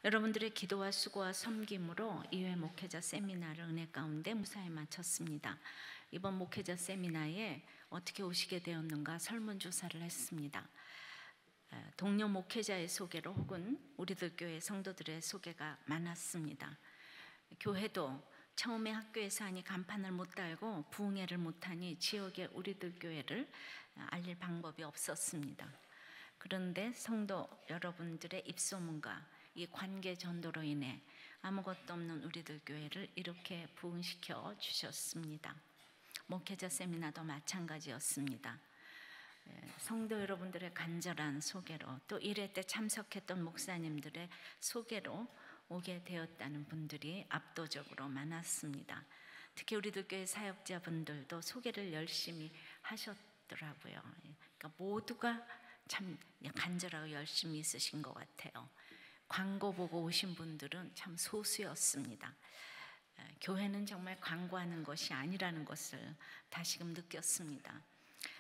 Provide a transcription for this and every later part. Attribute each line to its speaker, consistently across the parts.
Speaker 1: 여러분들의 기도와 수고와 섬김으로 2회 목회자 세미나를 은혜 가운데 무사히 마쳤습니다. 이번 목회자 세미나에 어떻게 오시게 되었는가 설문조사를 했습니다. 동료 목회자의 소개로 혹은 우리들 교회 성도들의 소개가 많았습니다. 교회도 처음에 학교에서 하니 간판을 못 달고 부흥회를 못하니 지역의 우리들 교회를 알릴 방법이 없었습니다. 그런데 성도 여러분들의 입소문과 이 관계 전도로 인해 아무것도 없는 우리들 교회를 이렇게 부흥시켜 주셨습니다. 목회자 세미나도 마찬가지였습니다. 성도 여러분들의 간절한 소개로 또 1회 때 참석했던 목사님들의 소개로 오게 되었다는 분들이 압도적으로 많았습니다. 특히 우리들 교회 사역자분들도 소개를 열심히 하셨더라고요. 그러니까 모두가 참 간절하고 열심히 있으신 것 같아요. 광고 보고 오신 분들은 참 소수였습니다. 교회는 정말 광고하는 것이 아니라는 것을 다시금 느꼈습니다.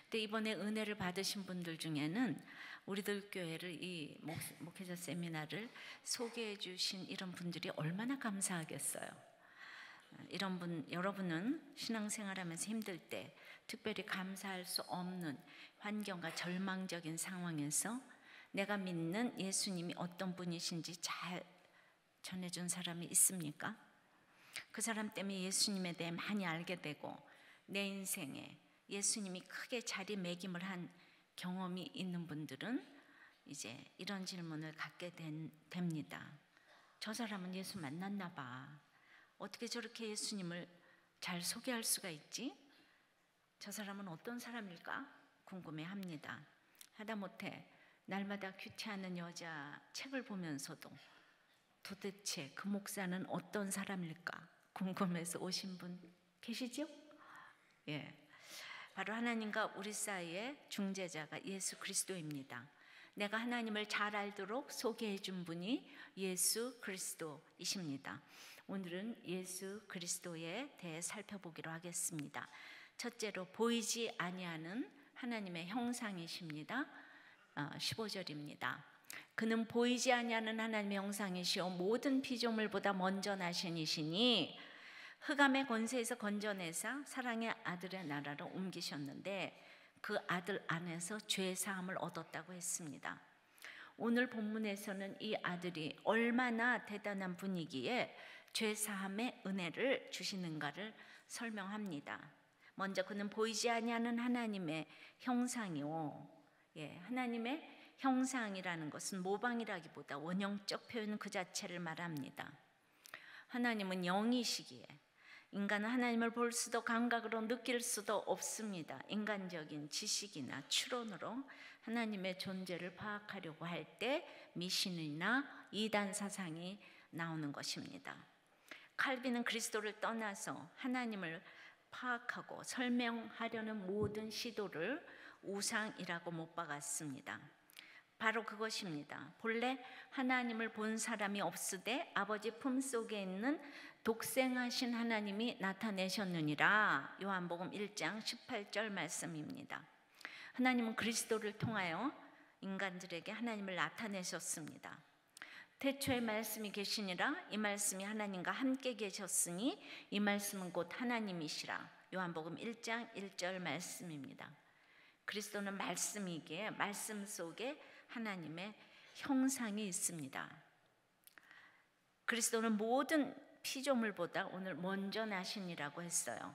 Speaker 1: 근데 이번에 은혜를 받으신 분들 중에는 우리들 교회를 이 목회자 세미나를 소개해 주신 이런 분들이 얼마나 감사하겠어요. 이런 분, 여러분은 신앙생활하면서 힘들 때 특별히 감사할 수 없는 환경과 절망적인 상황에서 내가 믿는 예수님이 어떤 분이신지 잘 전해준 사람이 있습니까? 그 사람 때문에 예수님에 대해 많이 알게 되고 내 인생에 예수님이 크게 자리매김을 한 경험이 있는 분들은 이제 이런 질문을 갖게 됩니다. 저 사람은 예수 만났나 봐. 어떻게 저렇게 예수님을 잘 소개할 수가 있지? 저 사람은 어떤 사람일까? 궁금해합니다. 하다못해 날마다 큐티하는 여자 책을 보면서도 도대체 그 목사는 어떤 사람일까 궁금해서 오신 분 계시죠? 예, 바로 하나님과 우리 사이의 중재자가 예수 그리스도입니다. 내가 하나님을 잘 알도록 소개해 준 분이 예수 그리스도이십니다. 오늘은 예수 그리스도에 대해 살펴보기로 하겠습니다. 첫째로 보이지 아니하는 하나님의 형상이십니다. 15절입니다. 그는 보이지 아니하는 하나님의 형상이시오 모든 피조물보다 먼저 나신 이시니 흑암의 권세에서 건져내사 사랑의 아들의 나라로 옮기셨는데 그 아들 안에서 죄 사함을 얻었다고 했습니다. 오늘 본문에서는 이 아들이 얼마나 대단한 분이기에 죄 사함의 은혜를 주시는가를 설명합니다. 먼저 그는 보이지 아니하는 하나님의 형상이요. 하나님의 형상이라는 것은 모방이라기보다 원형적 표현 그 자체를 말합니다. 하나님은 영이시기에 인간은 하나님을 볼 수도 감각으로 느낄 수도 없습니다. 인간적인 지식이나 추론으로 하나님의 존재를 파악하려고 할 때 미신이나 이단 사상이 나오는 것입니다. 칼빈은 그리스도를 떠나서 하나님을 파악하고 설명하려는 모든 시도를 우상이라고 못 박았습니다. 바로 그것입니다. 본래 하나님을 본 사람이 없으되 아버지 품속에 있는 독생하신 하나님이 나타내셨느니라. 요한복음 1장 18절 말씀입니다. 하나님은 그리스도를 통하여 인간들에게 하나님을 나타내셨습니다. 태초에 말씀이 계시니라. 이 말씀이 하나님과 함께 계셨으니 이 말씀은 곧 하나님이시라. 요한복음 1장 1절 말씀입니다. 그리스도는 말씀이기에 말씀 속에 하나님의 형상이 있습니다. 그리스도는 모든 피조물보다 오늘 먼저 나신이라고 했어요.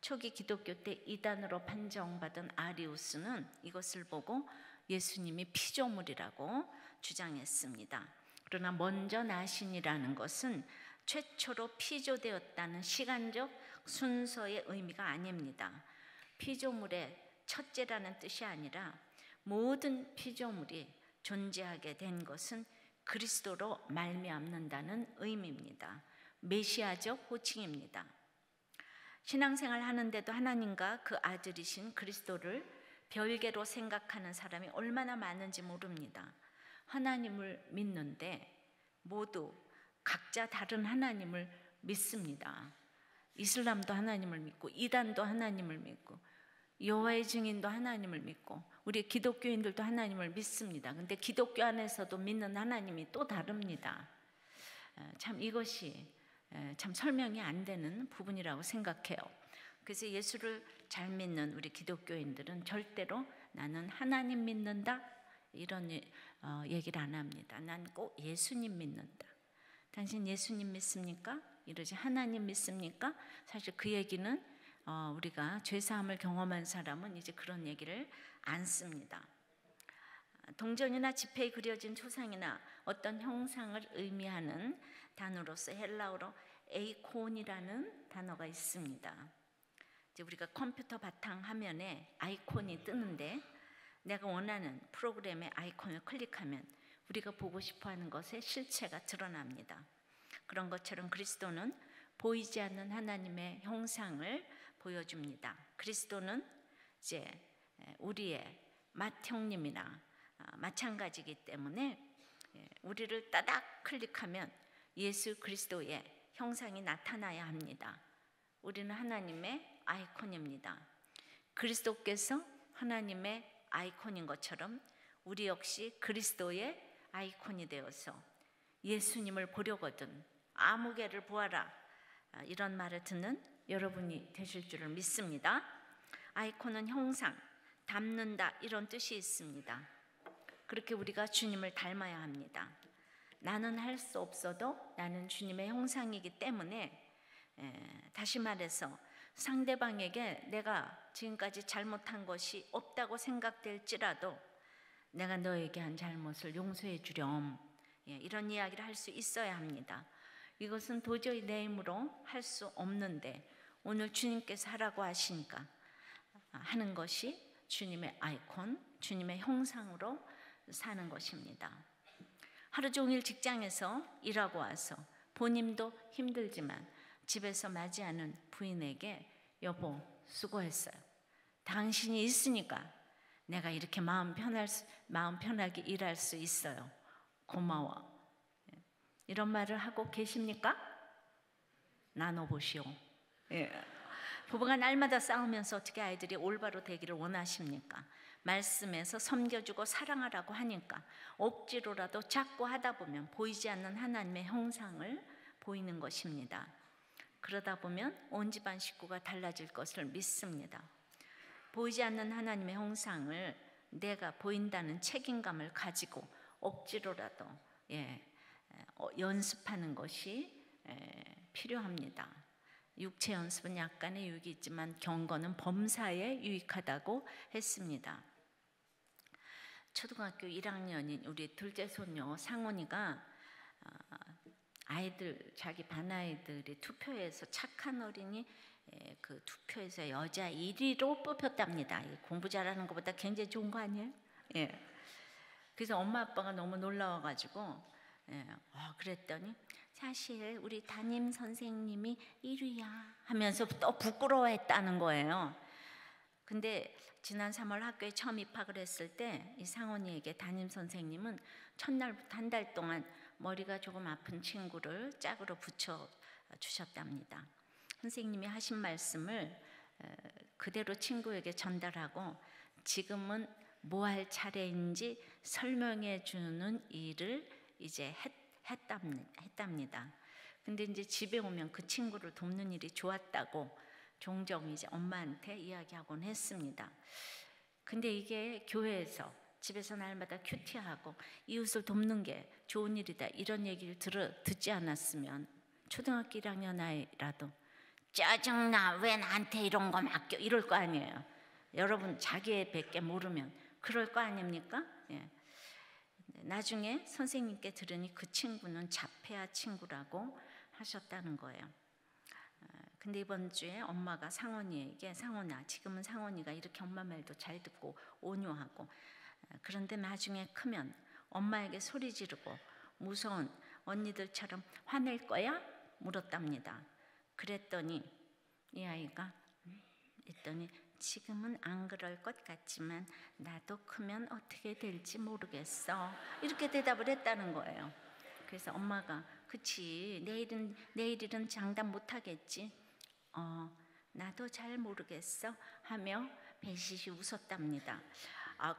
Speaker 1: 초기 기독교 때 이단으로 판정받은 아리우스는 이것을 보고 예수님이 피조물이라고 주장했습니다. 그러나 먼저 나신이라는 것은 최초로 피조되었다는 시간적 순서의 의미가 아닙니다. 피조물의 첫째라는 뜻이 아니라 모든 피조물이 존재하게 된 것은 그리스도로 말미암는다는 의미입니다. 메시아적 호칭입니다. 신앙생활 하는데도 하나님과 그 아들이신 그리스도를 별개로 생각하는 사람이 얼마나 많은지 모릅니다. 하나님을 믿는데 모두 각자 다른 하나님을 믿습니다. 이슬람도 하나님을 믿고 이단도 하나님을 믿고 여호와의 증인도 하나님을 믿고 우리 기독교인들도 하나님을 믿습니다. 근데 기독교 안에서도 믿는 하나님이 또 다릅니다. 참 이것이 참 설명이 안 되는 부분이라고 생각해요. 그래서 예수를 잘 믿는 우리 기독교인들은 절대로 나는 하나님 믿는다 이런 얘기를 안 합니다. 난 꼭 예수님 믿는다. 당신 예수님 믿습니까? 이러지 하나님 믿습니까? 사실 그 얘기는 우리가 죄사함을 경험한 사람은 이제 그런 얘기를 안 씁니다. 동전이나 지폐에 그려진 초상이나 어떤 형상을 의미하는 단어로서 헬라어로 에이콘이라는 단어가 있습니다. 이제 우리가 컴퓨터 바탕 화면에 아이콘이 뜨는데 내가 원하는 프로그램의 아이콘을 클릭하면 우리가 보고 싶어하는 것의 실체가 드러납니다. 그런 것처럼 그리스도는 보이지 않는 하나님의 형상을 보여줍니다. 그리스도는 이제 우리의 맏형님이나 마찬가지이기 때문에 우리를 따닥 클릭하면 예수 그리스도의 형상이 나타나야 합니다. 우리는 하나님의 아이콘입니다. 그리스도께서 하나님의 아이콘인 것처럼 우리 역시 그리스도의 아이콘이 되어서 예수님을 보려거든 아무개를 보아라 이런 말을 듣는 여러분이 되실 줄을 믿습니다. 아이콘은 형상, 닮는다 이런 뜻이 있습니다. 그렇게 우리가 주님을 닮아야 합니다. 나는 할 수 없어도 나는 주님의 형상이기 때문에 다시 말해서 상대방에게 내가 지금까지 잘못한 것이 없다고 생각될지라도 내가 너에게 한 잘못을 용서해 주렴 이런 이야기를 할 수 있어야 합니다. 이것은 도저히 내 힘으로 할 수 없는데 오늘 주님께서 하라고 하시니까 하는 것이 주님의 아이콘, 주님의 형상으로 사는 것입니다. 하루 종일 직장에서 일하고 와서 본인도 힘들지만 집에서 맞이하는 부인에게 여보 수고했어요. 당신이 있으니까 내가 이렇게 마음 편하게 일할 수 있어요. 고마워. 이런 말을 하고 계십니까? 나눠보시오. 부부가 날마다 싸우면서 어떻게 아이들이 올바로 되기를 원하십니까? 말씀에서 섬겨주고 사랑하라고 하니까 억지로라도 자꾸 하다 보면 보이지 않는 하나님의 형상을 보이는 것입니다. 그러다 보면 온 집안 식구가 달라질 것을 믿습니다. 보이지 않는 하나님의 형상을 내가 보인다는 책임감을 가지고 억지로라도 연습하는 것이 필요합니다. 육체 연습은 약간의 유익이 있지만 경건은 범사에 유익하다고 했습니다. 초등학교 1학년인 우리 둘째 손녀 상원이가 자기 반 아이들이 투표해서 착한 어린이 그 투표에서 여자 1위로 뽑혔답니다. 공부 잘하는 것보다 굉장히 좋은 거 아니에요? 그래서 엄마 아빠가 너무 놀라워가지고 그랬더니 사실 우리 담임 선생님이 1위야 하면서 또 부끄러워했다는 거예요. 근데 지난 3월 학교에 처음 입학을 했을 때 이 상원이에게 담임 선생님은 첫날부터 한 달 동안 머리가 조금 아픈 친구를 짝으로 붙여 주셨답니다. 선생님이 하신 말씀을 그대로 친구에게 전달하고 지금은 뭐 할 차례인지 설명해 주는 일을 이제 했답니다. 근데 이제 집에 오면 그 친구를 돕는 일이 좋았다고 종종 이제 엄마한테 이야기하곤 했습니다. 근데 이게 교회에서 집에서 날마다 큐티하고 이웃을 돕는 게 좋은 일이다 이런 얘기를 듣지 않았으면 초등학교 1학년 아이라도 짜증나 왜 나한테 이런 거 맡겨 이럴 거 아니에요. 여러분 자기애밖에 모르면 그럴 거 아닙니까? 나중에 선생님께 들으니 그 친구는 자폐아 친구라고 하셨다는 거예요. 근데 이번 주에 엄마가 상원이에게 상원아 지금은 상원이가 이렇게 엄마 말도 잘 듣고 온유하고 그런데 나중에 크면 엄마에게 소리 지르고 무서운 언니들처럼 화낼 거야? 물었답니다. 그랬더니 이 아이가 지금은 안 그럴 것 같지만 나도 크면 어떻게 될지 모르겠어 이렇게 대답을 했다는 거예요. 그래서 엄마가 그치 내일은 장담 못하겠지 나도 잘 모르겠어 하며 배시시 웃었답니다.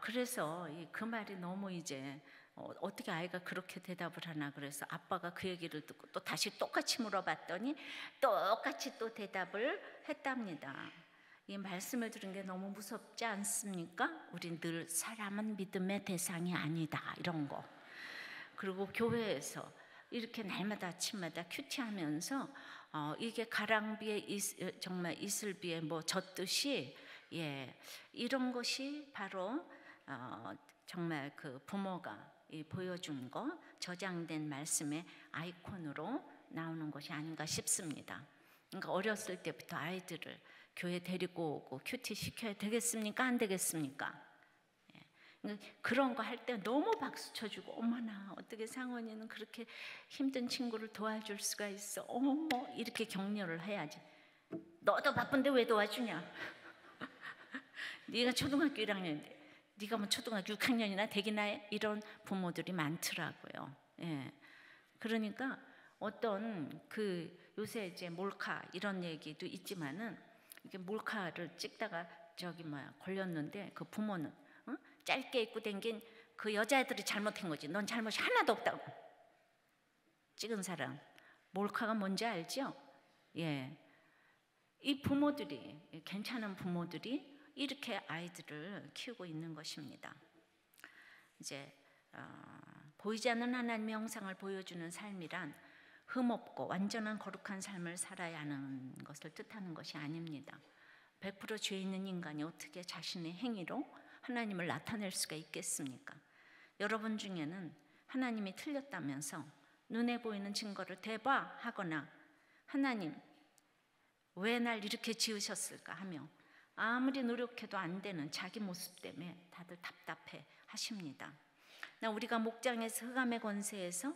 Speaker 1: 그래서 그 말이 너무 이제 어떻게 아이가 그렇게 대답을 하나 그래서 아빠가 그 얘기를 듣고 또 다시 똑같이 물어봤더니 똑같이 또 대답을 했답니다. 이 말씀을 들은 게 너무 무섭지 않습니까? 우린 늘 사람은 믿음의 대상이 아니다 이런 거. 그리고 교회에서 이렇게 날마다 아침마다 큐티하면서 이게 가랑비에 정말 이슬비에 뭐 젖듯이 이런 것이 바로 정말 그 부모가 보여준 거 저장된 말씀의 아이콘으로 나오는 것이 아닌가 싶습니다. 그러니까 어렸을 때부터 아이들을 교회 데리고 오고 큐티 시켜야 되겠습니까? 안 되겠습니까? 그런 거 할 때 너무 박수 쳐주고 어머나 어떻게 상원이는 그렇게 힘든 친구를 도와줄 수가 있어 어머 이렇게 격려를 해야지. 너도 바쁜데 왜 도와주냐? 네가 초등학교 1학년인데 네가 뭐 초등학교 6학년이나 되기나 해? 이런 부모들이 많더라고요. 그러니까 어떤 그 요새 이제 몰카 이런 얘기도 있지만은 이게 몰카를 찍다가 걸렸는데 그 부모는 짧게 입고 댕긴 그 여자애들이 잘못한 거지. 넌 잘못이 하나도 없다고. 찍은 사람 몰카가 뭔지 알죠? 이 부모들이 괜찮은 부모들이 이렇게 아이들을 키우고 있는 것입니다. 이제 보이지 않는 하나님의 형상을 보여주는 삶이란 흠없고 완전한 거룩한 삶을 살아야 하는 것을 뜻하는 것이 아닙니다. 100% 죄 있는 인간이 어떻게 자신의 행위로 하나님을 나타낼 수가 있겠습니까? 여러분 중에는 하나님이 틀렸다면서 눈에 보이는 증거를 대봐하거나 하나님 왜 날 이렇게 지으셨을까 하며 아무리 노력해도 안 되는 자기 모습 때문에 다들 답답해 하십니다. 우리가 목장에서 흑암의 권세에서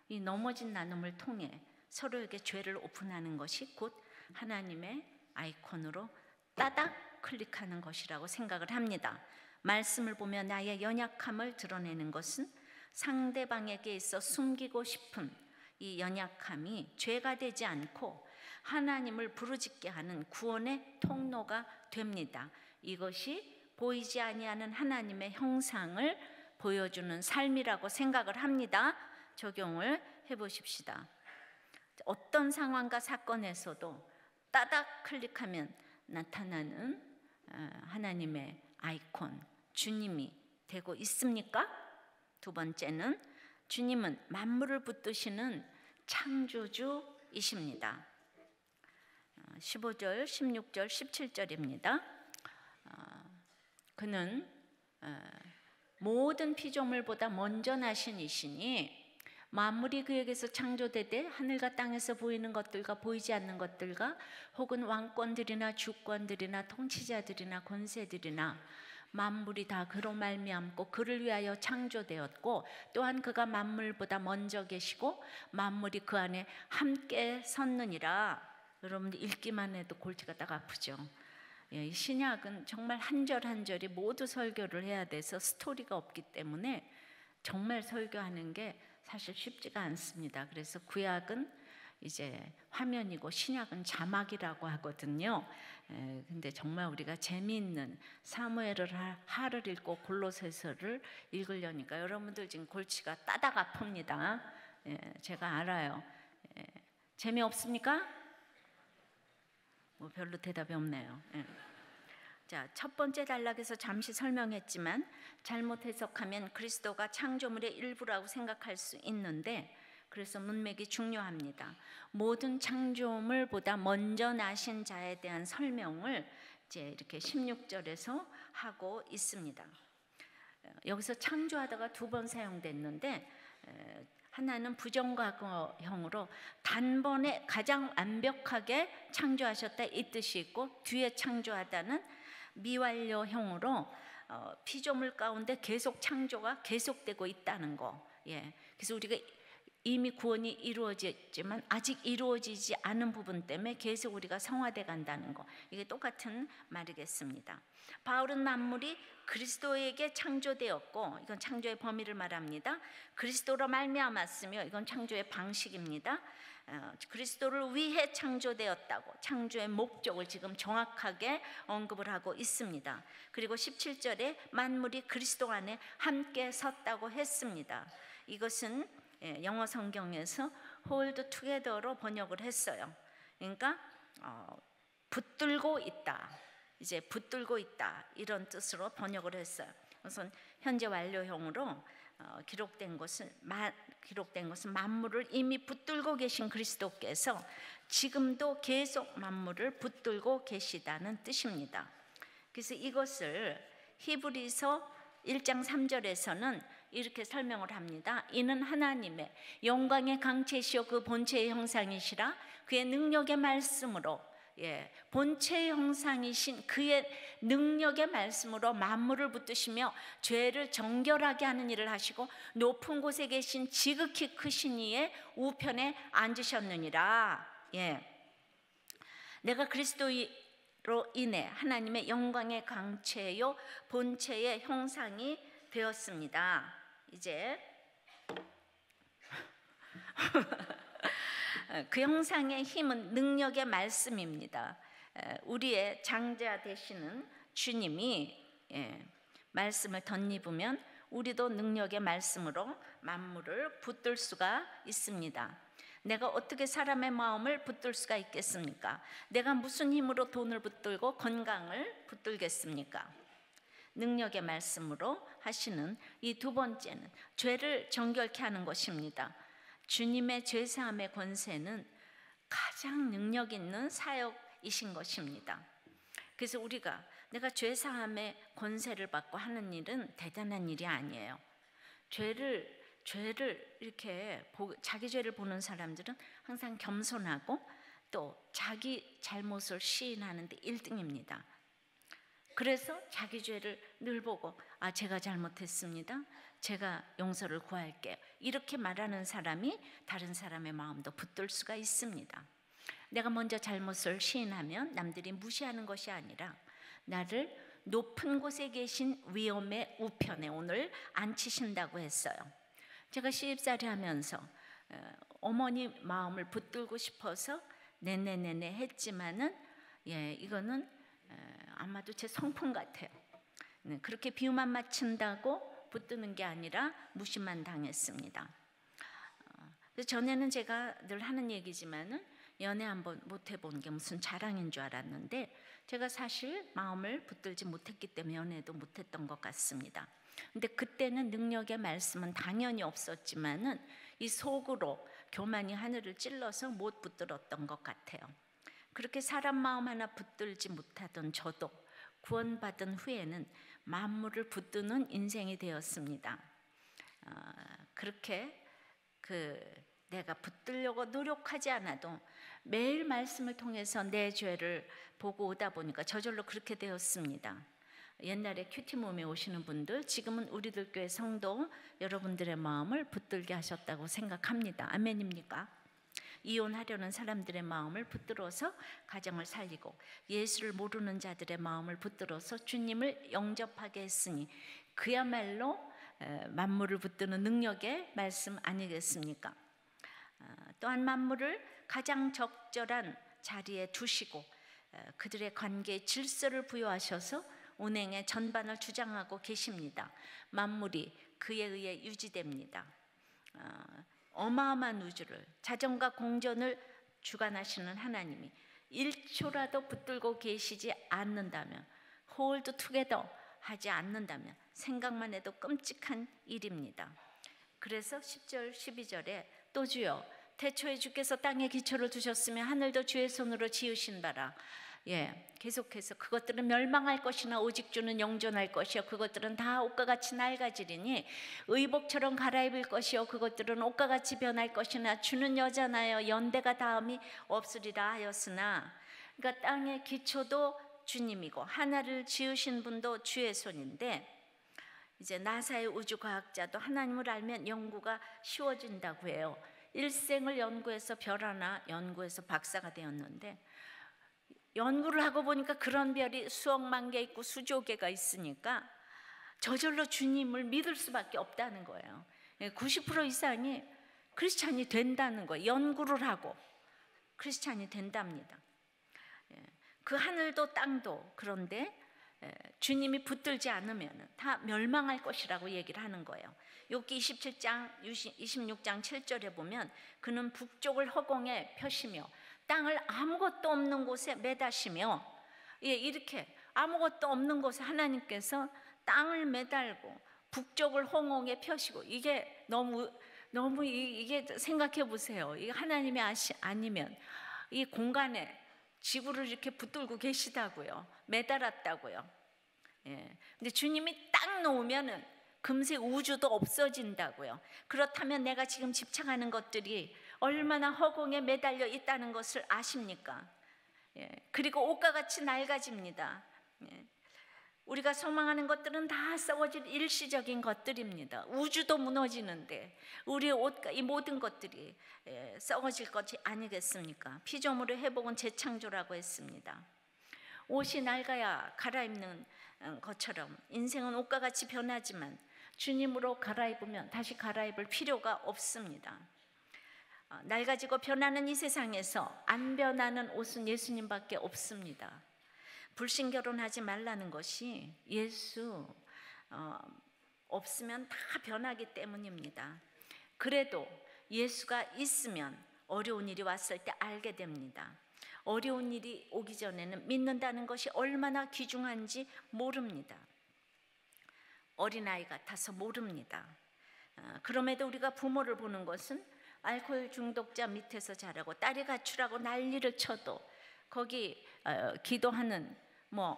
Speaker 1: 이 넘어진 나눔을 통해 서로에게 죄를 오픈하는 것이 곧 하나님의 아이콘으로 따닥 클릭하는 것이라고 생각을 합니다. 말씀을 보며 나의 연약함을 드러내는 것은 상대방에게 있어 숨기고 싶은 이 연약함이 죄가 되지 않고 하나님을 부르짖게 하는 구원의 통로가 됩니다. 이것이 보이지 아니하는 하나님의 형상을 보여주는 삶이라고 생각을 합니다. 적용을 해보십시다. 어떤 상황과 사건에서도 따닥 클릭하면 나타나는 하나님의 아이콘 주님이 되고 있습니까? 두 번째는 주님은 만물을 붙드시는 창조주이십니다. 15절, 16절, 17절입니다. 그는 모든 피조물보다 먼저 나신 이시니 만물이 그에게서 창조되되 하늘과 땅에서 보이는 것들과 보이지 않는 것들과 혹은 왕권들이나 주권들이나 통치자들이나 권세들이나 만물이 다 그로 말미암고 그를 위하여 창조되었고 또한 그가 만물보다 먼저 계시고 만물이 그 안에 함께 섰느니라. 여러분들 읽기만 해도 골치가 딱 아프죠. 이 신약은 정말 한 절 한 절이 모두 설교를 해야 돼서 스토리가 없기 때문에 정말 설교하는 게 사실 쉽지가 않습니다. 그래서 구약은 이제 화면이고 신약은 자막이라고 하거든요. 근데 정말 우리가 재미있는 사무엘을 하를 읽고 골로새서를 읽으려니까 여러분들 지금 골치가 따닥 아픕니다. 제가 알아요. 재미없습니까? 뭐 별로 대답이 없네요. 자, 첫 번째 단락에서 잠시 설명했지만 잘못 해석하면 그리스도가 창조물의 일부라고 생각할 수 있는데 그래서 문맥이 중요합니다. 모든 창조물보다 먼저 나신 자에 대한 설명을 이제 이렇게 16절에서 하고 있습니다. 여기서 창조하다가 두 번 사용됐는데 하나는 부정과거형으로 단번에 가장 완벽하게 창조하셨다 이 뜻이 있고 뒤에 창조하다는 미완료형으로 피조물 가운데 계속 창조가 계속되고 있다는 거. 그래서 우리가 이미 구원이 이루어졌지만 아직 이루어지지 않은 부분 때문에 계속 우리가 성화돼 간다는 거, 이게 똑같은 말이겠습니다. 바울은 만물이 그리스도에게 창조되었고, 이건 창조의 범위를 말합니다. 그리스도로 말미암았으며, 이건 창조의 방식입니다. 그리스도를 위해 창조되었다고 창조의 목적을 지금 정확하게 언급을 하고 있습니다. 그리고 17절에 만물이 그리스도 안에 함께 섰다고 했습니다. 이것은 영어 성경에서 hold together로 번역을 했어요. 그러니까 붙들고 있다, 이제 붙들고 있다, 이런 뜻으로 번역을 했어요. 우선 현재 완료형으로 기록된 것은 만물을 이미 붙들고 계신 그리스도께서 지금도 계속 만물을 붙들고 계시다는 뜻입니다. 그래서 이것을 히브리서 1장 3절에서는 이렇게 설명을 합니다. 이는 하나님의 영광의 강체시요 그 본체의 형상이시라 그의 능력의 말씀으로, 본체의 형상이신 그의 능력의 말씀으로 만물을 붙드시며 죄를 정결하게 하는 일을 하시고 높은 곳에 계신 지극히 크신 이의 우편에 앉으셨느니라. 내가 그리스도로 인해 하나님의 영광의 강체요 본체의 형상이 되었습니다. 이제 그 형상의 힘은 능력의 말씀입니다. 우리의 장자 되시는 주님이 말씀을 덧입으면 우리도 능력의 말씀으로 만물을 붙들 수가 있습니다. 내가 어떻게 사람의 마음을 붙들 수가 있겠습니까? 내가 무슨 힘으로 돈을 붙들고 건강을 붙들겠습니까? 능력의 말씀으로 하시는 이 두 번째는 죄를 정결케 하는 것입니다. 주님의 죄사함의 권세는 가장 능력 있는 사역이신 것입니다. 그래서 우리가 내가 죄사함의 권세를 받고 하는 일은 대단한 일이 아니에요. 죄를 이렇게 자기 죄를 보는 사람들은 항상 겸손하고 또 자기 잘못을 시인하는 데 1등입니다. 그래서 자기 죄를 늘 보고 제가 잘못했습니다, 제가 용서를 구할게요, 이렇게 말하는 사람이 다른 사람의 마음도 붙들 수가 있습니다. 내가 먼저 잘못을 시인하면 남들이 무시하는 것이 아니라 나를 높은 곳에 계신 위엄의 우편에 오늘 앉히신다고 했어요. 제가 시집살이 하면서 어머니 마음을 붙들고 싶어서 네네네네 했지만은 이거는 아마도 제 성품 같아요. 그렇게 비유만 맞춘다고 붙드는 게 아니라 무시만 당했습니다. 전에는 제가 늘 하는 얘기지만은 연애 한번 못 해본 게 무슨 자랑인 줄 알았는데 제가 사실 마음을 붙들지 못했기 때문에 연애도 못했던 것 같습니다. 근데 그때는 능력의 말씀은 당연히 없었지만은 이 속으로 교만이 하늘을 찔러서 못 붙들었던 것 같아요. 그렇게 사람 마음 하나 붙들지 못하던 저도 구원받은 후에는 만물을 붙드는 인생이 되었습니다. 그렇게 내가 붙들려고 노력하지 않아도 매일 말씀을 통해서 내 죄를 보고 오다 보니까 저절로 그렇게 되었습니다. 옛날에 큐티몸에 오시는 분들, 지금은 우리들 교회 성도 여러분들의 마음을 붙들게 하셨다고 생각합니다. 아멘입니까? 이혼하려는 사람들의 마음을 붙들어서 가정을 살리고 예수를 모르는 자들의 마음을 붙들어서 주님을 영접하게 했으니 그야말로 만물을 붙드는 능력의 말씀 아니겠습니까? 또한 만물을 가장 적절한 자리에 두시고 그들의 관계에 질서를 부여하셔서 운행의 전반을 주장하고 계십니다. 만물이 그에 의해 유지됩니다. 어마어마한 우주를, 자전과 공전을 주관하시는 하나님이 1초라도 붙들고 계시지 않는다면, hold together 하지 않는다면 생각만 해도 끔찍한 일입니다. 그래서 10절 12절에 또 주여 태초에 주께서 땅에 기초를 두셨으며 하늘도 주의 손으로 지으신 바라. 계속해서 그것들은 멸망할 것이나 오직 주는 영존할 것이요 그것들은 다 옷과 같이 낡아지리니 의복처럼 갈아입을 것이요 그것들은 옷과 같이 변할 것이나 주는 여자나여 연대가 다음이 없으리라 하였으나, 그러니까 땅의 기초도 주님이고 하늘을 지으신 분도 주의 손인데, 이제 나사의 우주과학자도 하나님을 알면 연구가 쉬워진다고 해요. 일생을 연구해서 별 하나 연구해서 박사가 되었는데, 연구를 하고 보니까 그런 별이 수억만 개 있고 수조 개가 있으니까 저절로 주님을 믿을 수밖에 없다는 거예요. 90% 이상이 크리스찬이 된다는 거예요. 연구를 하고 크리스찬이 된답니다. 그 하늘도 땅도 그런데 주님이 붙들지 않으면 다 멸망할 것이라고 얘기를 하는 거예요. 욥기 26장 7절에 보면 그는 북쪽을 허공에 펴시며 땅을 아무것도 없는 곳에 매다시며, 이렇게 아무것도 없는 곳에 하나님께서 땅을 매달고 북쪽을 허공에 펴시고, 이게 너무 이게 생각해 보세요. 이게 하나님이 아니면 이 공간에 지구를 이렇게 붙들고 계시다고요. 매달았다고요. 근데 주님이 딱 놓으면은 금세 우주도 없어진다고요. 그렇다면 내가 지금 집착하는 것들이 얼마나 허공에 매달려 있다는 것을 아십니까? 그리고 옷과 같이 낡아집니다. 우리가 소망하는 것들은 다 썩어질 일시적인 것들입니다. 우주도 무너지는데 우리의 옷과 이 모든 것들이 썩어질 것이 아니겠습니까? 피조물의 회복은 재창조라고 했습니다. 옷이 낡아야 갈아입는 것처럼 인생은 옷과 같이 변하지만 주님으로 갈아입으면 다시 갈아입을 필요가 없습니다. 낡아지고 변하는 이 세상에서 안 변하는 옷은 예수님밖에 없습니다. 불신 결혼하지 말라는 것이 예수 없으면 다 변하기 때문입니다. 그래도 예수가 있으면 어려운 일이 왔을 때 알게 됩니다. 어려운 일이 오기 전에는 믿는다는 것이 얼마나 귀중한지 모릅니다. 어린아이 같아서 모릅니다. 그럼에도 우리가 부모를 보는 것은 알코올 중독자 밑에서 자라고 딸이 가출하고 난리를 쳐도 거기 기도하는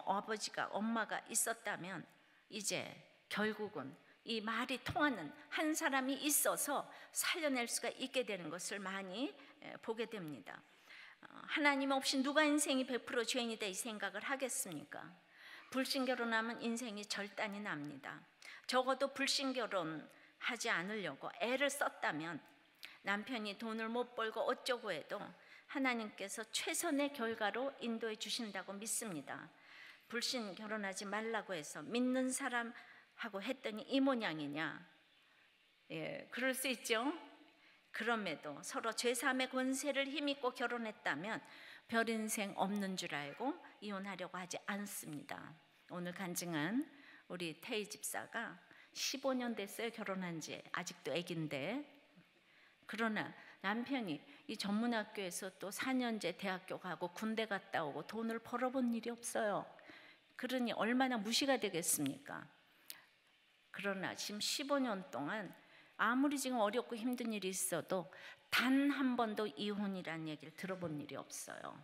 Speaker 1: 아버지가 엄마가 있었다면 이제 결국은 이 말이 통하는 한 사람이 있어서 살려낼 수가 있게 되는 것을 많이 보게 됩니다. 하나님 없이 누가 인생이 100% 죄인이다 이 생각을 하겠습니까? 불신결혼하면 인생이 절단이 납니다. 적어도 불신결혼하지 않으려고 애를 썼다면 남편이 돈을 못 벌고 어쩌고 해도 하나님께서 최선의 결과로 인도해 주신다고 믿습니다. 불신결혼하지 말라고 해서 믿는 사람하고 했더니 이 모양이냐? 그럴 수 있죠. 그럼에도 서로 죄사함의 권세를 힘입고 결혼했다면 별 인생 없는 줄 알고 이혼하려고 하지 않습니다. 오늘 간증한 우리 태희 집사가 15년 됐어요. 결혼한 지. 아직도 아기인데. 그러나 남편이 이 전문학교에서 또 4년제 대학교 가고 군대 갔다 오고 돈을 벌어본 일이 없어요. 그러니 얼마나 무시가 되겠습니까? 그러나 지금 15년 동안 아무리 지금 어렵고 힘든 일이 있어도 단 한 번도 이혼이라는 얘기를 들어본 일이 없어요.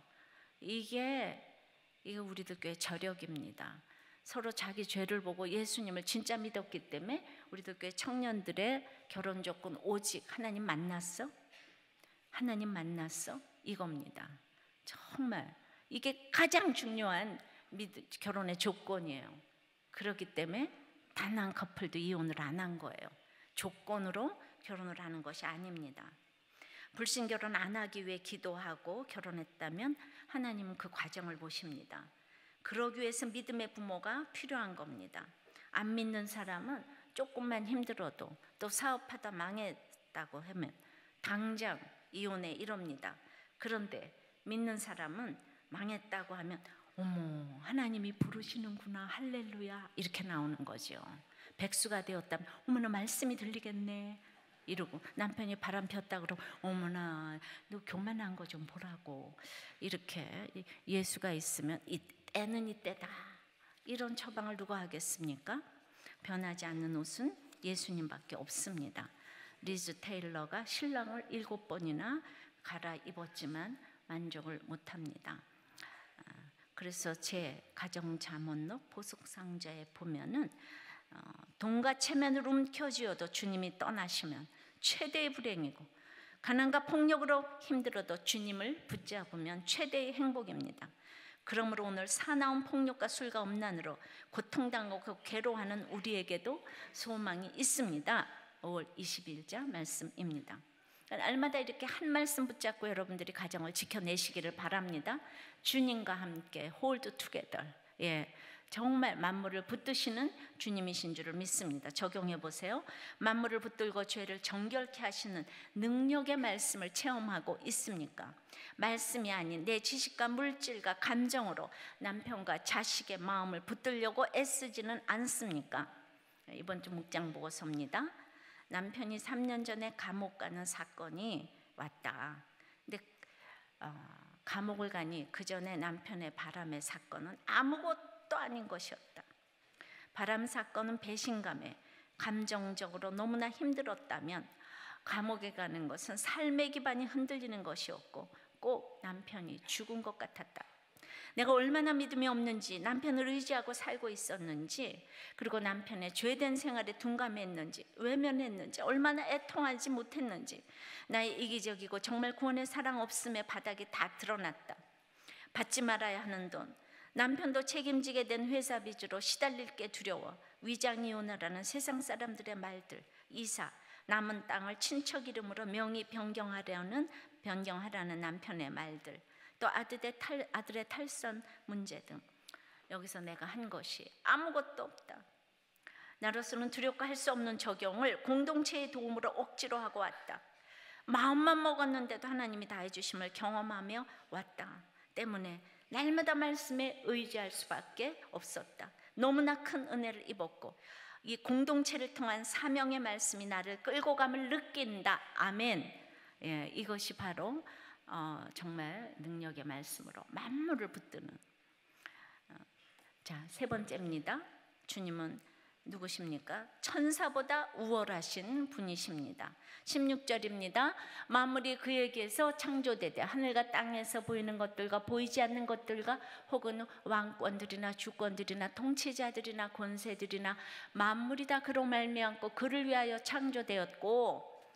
Speaker 1: 이게 우리들 교회 저력입니다. 서로 자기 죄를 보고 예수님을 진짜 믿었기 때문에 우리들 교회 청년들의 결혼 조건 오직 하나님 만났어? 하나님 만났어? 이겁니다. 정말 이게 가장 중요한 결혼의 조건이에요. 그렇기 때문에 단 한 커플도 이혼을 안 한 거예요. 조건으로 결혼을 하는 것이 아닙니다. 불신결혼 안 하기 위해 기도하고 결혼했다면 하나님은 그 과정을 보십니다. 그러기 위해서 믿음의 부모가 필요한 겁니다. 안 믿는 사람은 조금만 힘들어도 또 사업하다 망했다고 하면 당장 이혼해 이럽니다. 그런데 믿는 사람은 망했다고 하면 어머 하나님이 부르시는구나 할렐루야 이렇게 나오는 거죠. 백수가 되었다면 어머나 말씀이 들리겠네 이러고, 남편이 바람 폈다 그러고 어머나 너 교만한 거 좀 보라고, 이렇게 예수가 있으면 이때는 이때다 이런 처방을 누가 하겠습니까? 변하지 않는 옷은 예수님밖에 없습니다. 리즈 테일러가 신랑을 7번이나 갈아입었지만 만족을 못합니다. 그래서 제 가정자문록 보석상자에 보면은 돈과 체면을 움켜쥐어도 주님이 떠나시면 최대의 불행이고, 가난과 폭력으로 힘들어도 주님을 붙잡으면 최대의 행복입니다. 그러므로 오늘 사나운 폭력과 술과 음란으로 고통당하고 괴로워하는 우리에게도 소망이 있습니다. 5월 22일자 말씀입니다. 날마다 이렇게 한 말씀 붙잡고 여러분들이 가정을 지켜내시기를 바랍니다. 주님과 함께 홀드 투게더. 정말 만물을 붙드시는 주님이신 줄을 믿습니다. 적용해 보세요. 만물을 붙들고 죄를 정결케 하시는 능력의 말씀을 체험하고 있습니까? 말씀이 아닌 내 지식과 물질과 감정으로 남편과 자식의 마음을 붙들려고 애쓰지는 않습니까? 이번 주 묵장 보고서입니다. 남편이 3년 전에 감옥 가는 사건이 왔다. 근데 감옥을 가니 그 전에 남편의 바람의 사건은 아무것도 아닌 것이었다. 바람 사건은 배신감에 감정적으로 너무나 힘들었다면 감옥에 가는 것은 삶의 기반이 흔들리는 것이었고 꼭 남편이 죽은 것 같았다. 내가 얼마나 믿음이 없는지, 남편을 의지하고 살고 있었는지, 그리고 남편의 죄된 생활에 둔감했는지, 외면했는지, 얼마나 애통하지 못했는지, 나의 이기적이고 정말 구원의 사랑 없음의 바닥이 다 드러났다. 받지 말아야 하는 돈, 남편도 책임지게 된 회사 빚으로 시달릴 게 두려워 위장 이혼하라는 세상 사람들의 말들, 이사, 남은 땅을 친척 이름으로 명의 변경하라는 남편의 말들, 또 아들의 탈선 문제 등 여기서 내가 한 것이 아무것도 없다. 나로서는 두렵고 할 수 없는 적용을 공동체의 도움으로 억지로 하고 왔다. 마음만 먹었는데도 하나님이 다 해주심을 경험하며 왔다. 때문에 날마다 말씀에 의지할 수밖에 없었다. 너무나 큰 은혜를 입었고 이 공동체를 통한 사명의 말씀이 나를 끌고 감을 느낀다. 아멘. 이것이 바로 정말 능력의 말씀으로 만물을 붙드는. 자, 세 번째입니다. 주님은 누구십니까? 천사보다 우월하신 분이십니다. 16절입니다. 만물이 그에게서 창조되되 하늘과 땅에서 보이는 것들과 보이지 않는 것들과 혹은 왕권들이나 주권들이나 통치자들이나 권세들이나 만물이 다 그로 말미암고 그를 위하여 창조되었고,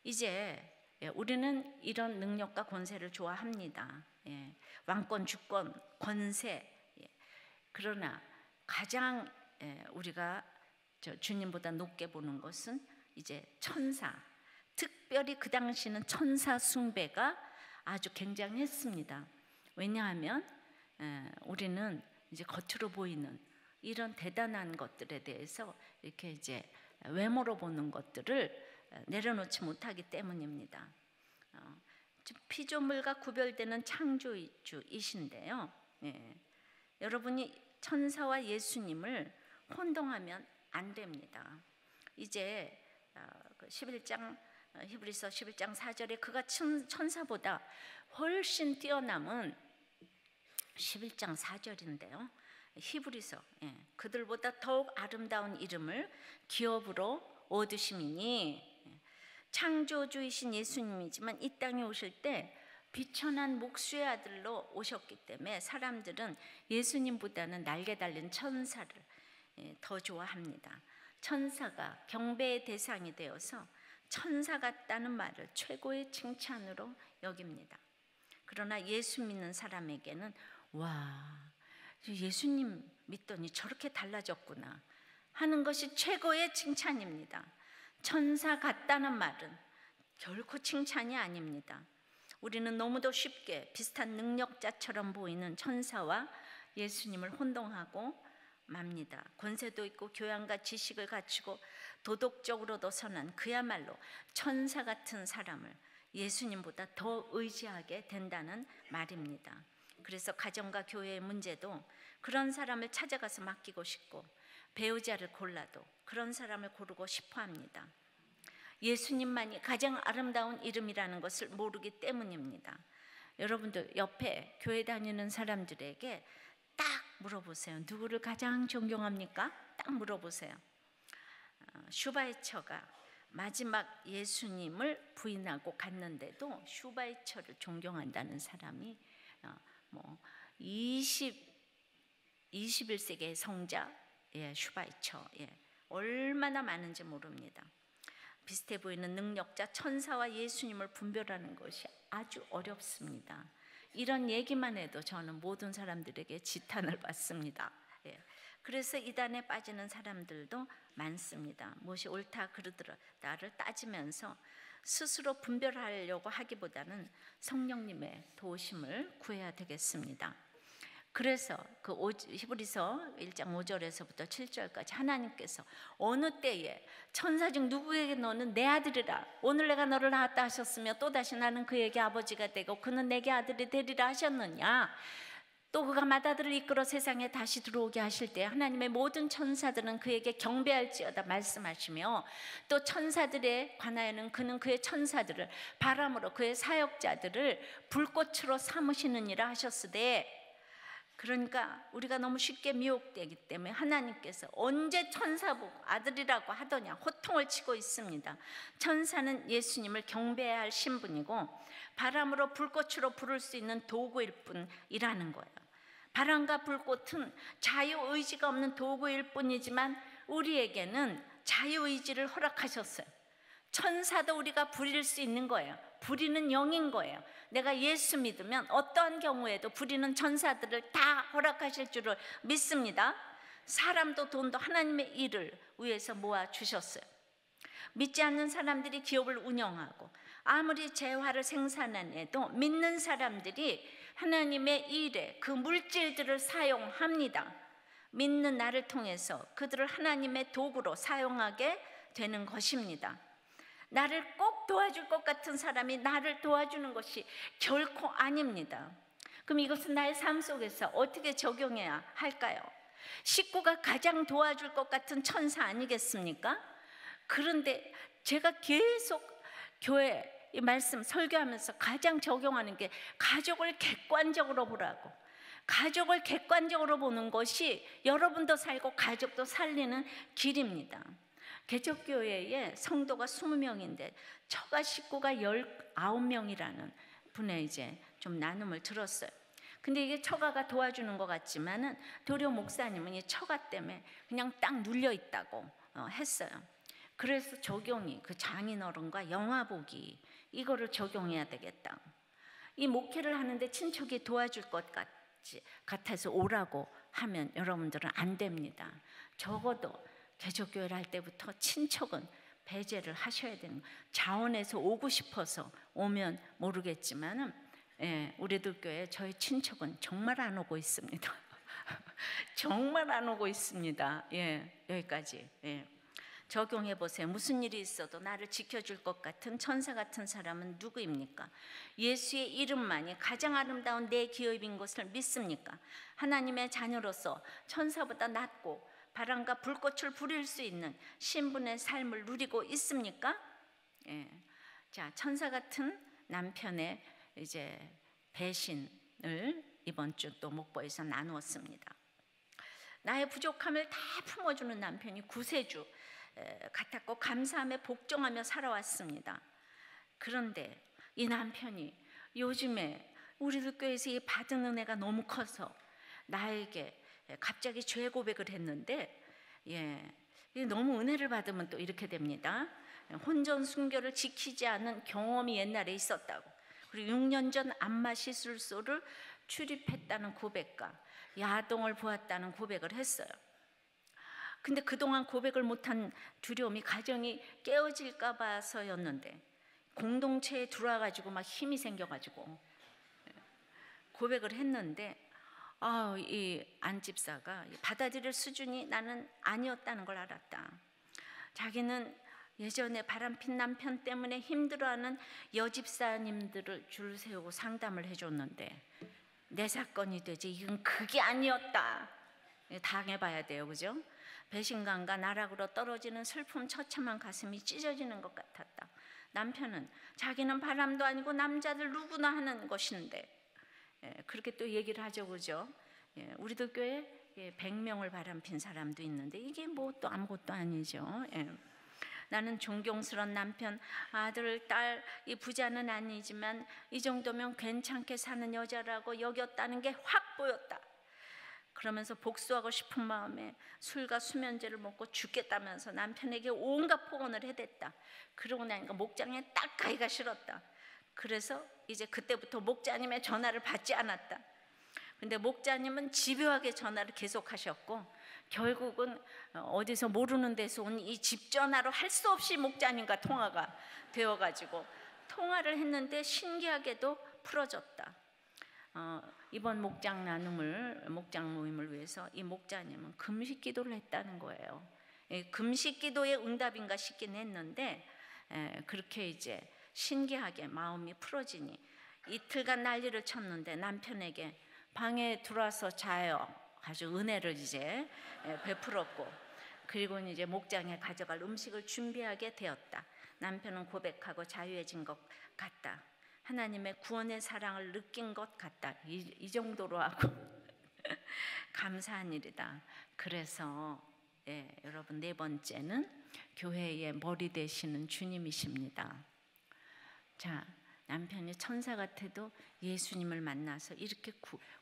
Speaker 1: 이제 우리는 이런 능력과 권세를 좋아합니다. 왕권, 주권, 권세. 그러나 가장 우리가 주님보다 높게 보는 것은 이제 천사. 특별히 그 당시는 천사 숭배가 아주 굉장했습니다. 왜냐하면 우리는 이제 겉으로 보이는 이런 대단한 것들에 대해서 이렇게 이제 외모로 보는 것들을 내려놓지 못하기 때문입니다. 피조물과 구별되는 창조주이신데요. 여러분이 천사와 예수님을 혼동하면 안 됩니다. 이제 11장 히브리서 11장 4절에 그가 천사보다 훨씬 뛰어남은 11장 4절인데요. 히브리서 그들보다 더욱 아름다운 이름을 기업으로 얻으심이니, 창조주이신 예수님이지만 이 땅에 오실 때 비천한 목수의 아들로 오셨기 때문에 사람들은 예수님보다는 날개 달린 천사를 더 좋아합니다. 천사가 경배의 대상이 되어서 천사 같다는 말을 최고의 칭찬으로 여깁니다. 그러나 예수 믿는 사람에게는 와, 예수님 믿더니 저렇게 달라졌구나 하는 것이 최고의 칭찬입니다. 천사 같다는 말은 결코 칭찬이 아닙니다. 우리는 너무도 쉽게 비슷한 능력자처럼 보이는 천사와 예수님을 혼동하고 맙니다. 권세도 있고 교양과 지식을 갖추고 도덕적으로도 선한 그야말로 천사 같은 사람을 예수님보다 더 의지하게 된다는 말입니다. 그래서 가정과 교회의 문제도 그런 사람을 찾아가서 맡기고 싶고, 배우자를 골라도 그런 사람을 고르고 싶어 합니다. 예수님만이 가장 아름다운 이름이라는 것을 모르기 때문입니다. 여러분들 옆에 교회 다니는 사람들에게 딱 물어보세요. 누구를 가장 존경합니까? 딱 물어보세요. 슈바이처가 마지막 예수님을 부인하고 갔는데도 슈바이처를 존경한다는 사람이 21세기의 성자 슈바이처 얼마나 많은지 모릅니다. 비슷해 보이는 능력자 천사와 예수님을 분별하는 것이 아주 어렵습니다. 이런 얘기만 해도 저는 모든 사람들에게 지탄을 받습니다. 예. 그래서 이단에 빠지는 사람들도 많습니다. 무엇이 옳다 그르더라 나를 따지면서 스스로 분별하려고 하기보다는 성령님의 도우심을 구해야 되겠습니다. 그래서 그 히브리서 1장 5절에서부터 7절까지 하나님께서 어느 때에 천사 중 누구에게 너는 내 아들이라 오늘 내가 너를 낳았다 하셨으며 또다시 나는 그에게 아버지가 되고 그는 내게 아들이 되리라 하셨느냐. 또 그가 맏아들을 이끌어 세상에 다시 들어오게 하실 때 하나님의 모든 천사들은 그에게 경배할지어다 말씀하시며 또 천사들에 관하여는 그는 그의 천사들을 바람으로 그의 사역자들을 불꽃으로 삼으시느니라 하셨으되. 그러니까 우리가 너무 쉽게 미혹되기 때문에 하나님께서 언제 천사 보고 아들이라고 하더냐 호통을 치고 있습니다. 천사는 예수님을 경배해야 할 신분이고 바람으로 불꽃으로 부를 수 있는 도구일 뿐이라는 거예요. 바람과 불꽃은 자유의지가 없는 도구일 뿐이지만 우리에게는 자유의지를 허락하셨어요. 천사도 우리가 부릴 수 있는 거예요. 부리는 영인 거예요. 내가 예수 믿으면 어떠한 경우에도 부리는 천사들을 다 허락하실 줄을 믿습니다. 사람도 돈도 하나님의 일을 위해서 모아주셨어요. 믿지 않는 사람들이 기업을 운영하고 아무리 재화를 생산해도 믿는 사람들이 하나님의 일에 그 물질들을 사용합니다. 믿는 나를 통해서 그들을 하나님의 도구로 사용하게 되는 것입니다. 나를 꼭 도와줄 것 같은 사람이 나를 도와주는 것이 결코 아닙니다. 그럼 이것은 나의 삶 속에서 어떻게 적용해야 할까요? 식구가 가장 도와줄 것 같은 천사 아니겠습니까? 그런데 제가 계속 교회 이 말씀 설교하면서 가장 적용하는 게 가족을 객관적으로 보라고. 가족을 객관적으로 보는 것이 여러분도 살고 가족도 살리는 길입니다. 개척교회에 성도가 20명인데 처가 식구가 19명이라는 분의 이제 좀 나눔을 들었어요. 근데 이게 처가가 도와주는 것 같지만은 도리어 목사님은 이 처가 때문에 그냥 딱 눌려 있다고 했어요. 그래서 적용이 그 장인어른과 영화 보기 이거를 적용해야 되겠다. 이 목회를 하는데 친척이 도와줄 것 같아서 오라고 하면 여러분들은 안 됩니다. 적어도 개척교회를 할 때부터 친척은 배제를 하셔야 되는 거예요. 자원해서 오고 싶어서 오면 모르겠지만은 우리들 교회 저희 친척은 정말 안 오고 있습니다. 정말 안 오고 있습니다. 여기까지. 적용해 보세요. 무슨 일이 있어도 나를 지켜줄 것 같은 천사 같은 사람은 누구입니까? 예수의 이름만이 가장 아름다운 내 기업인 것을 믿습니까? 하나님의 자녀로서 천사보다 낫고 바람과 불꽃을 부릴 수 있는 신분의 삶을 누리고 있습니까? 자, 천사 같은 남편의 이제 배신을 이번 주 또 목보에서 나누었습니다. 나의 부족함을 다 품어주는 남편이 구세주 같았고 감사함에 복종하며 살아왔습니다. 그런데 이 남편이 요즘에 우리들 교회에서 이 받은 은혜가 너무 커서 나에게 갑자기 죄 고백을 했는데 너무 은혜를 받으면 또 이렇게 됩니다. 혼전 순결을 지키지 않은 경험이 옛날에 있었다고. 그리고 6년 전 안마 시술소를 출입했다는 고백과 야동을 보았다는 고백을 했어요. 근데 그동안 고백을 못한 두려움이 가정이 깨어질까 봐서였는데 공동체에 들어와가지고 막 힘이 생겨가지고 고백을 했는데 이 안집사가 받아들일 수준이 나는 아니었다는 걸 알았다. 자기는 예전에 바람핀 남편 때문에 힘들어하는 여집사님들을 줄 세우고 상담을 해줬는데 내 사건이 되지 이건 그게 아니었다. 당해봐야 돼요, 그죠? 배신감과 나락으로 떨어지는 슬픔 처참한 가슴이 찢어지는 것 같았다. 남편은 자기는 바람도 아니고 남자들 누구나 하는 것인데 그렇게 또 얘기를 하죠, 그죠? 우리들 교회 100명을 바람핀 사람도 있는데 이게 뭐 또 아무것도 아니죠. 나는 존경스러운 남편, 아들, 딸, 이 부자는 아니지만 이 정도면 괜찮게 사는 여자라고 여겼다는 게 확 보였다. 그러면서 복수하고 싶은 마음에 술과 수면제를 먹고 죽겠다면서 남편에게 온갖 포언을 해댔다. 그러고 나니까 목장에 딱 가기가 싫었다. 그래서 이제 그때부터 목자님의 전화를 받지 않았다. 근데 목자님은 집요하게 전화를 계속하셨고 결국은 어디서 모르는 데서 온 이 집 전화로 할 수 없이 목자님과 통화가 되어가지고 통화를 했는데 신기하게도 풀어졌다. 이번 목장 모임을 위해서 이 목자님은 금식 기도를 했다는 거예요. 금식 기도의 응답인가 싶긴 했는데 그렇게 이제 신기하게 마음이 풀어지니 이틀간 난리를 쳤는데 남편에게 방에 들어와서 자요. 아주 은혜를 이제 베풀었고, 그리고 이제 목장에 가져갈 음식을 준비하게 되었다. 남편은 고백하고 자유해진 것 같다. 하나님의 구원의 사랑을 느낀 것 같다. 이 정도로 하고 감사한 일이다. 그래서 여러분, 네 번째는 교회의 머리 되시는 주님이십니다. 자, 남편이 천사 같아도 예수님을 만나서 이렇게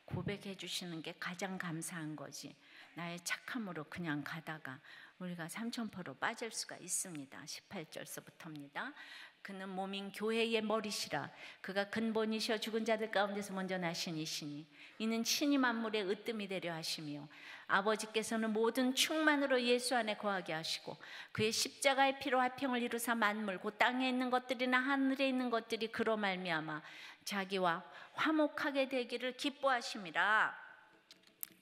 Speaker 1: 고백해 주시는 게 가장 감사한 거지. 나의 착함으로 그냥 가다가 우리가 삼천포로 빠질 수가 있습니다. 18절서부터입니다. 그는 몸인 교회의 머리시라. 그가 근본이시여 죽은 자들 가운데서 먼저 나신 이시니 이는 친히 만물의 으뜸이 되려 하시며 아버지께서는 모든 충만으로 예수 안에 거하게 하시고 그의 십자가의 피로 화평을 이루사 만물 곧 땅에 있는 것들이나 하늘에 있는 것들이 그로 말미암아 자기와 화목하게 되기를 기뻐하심이라.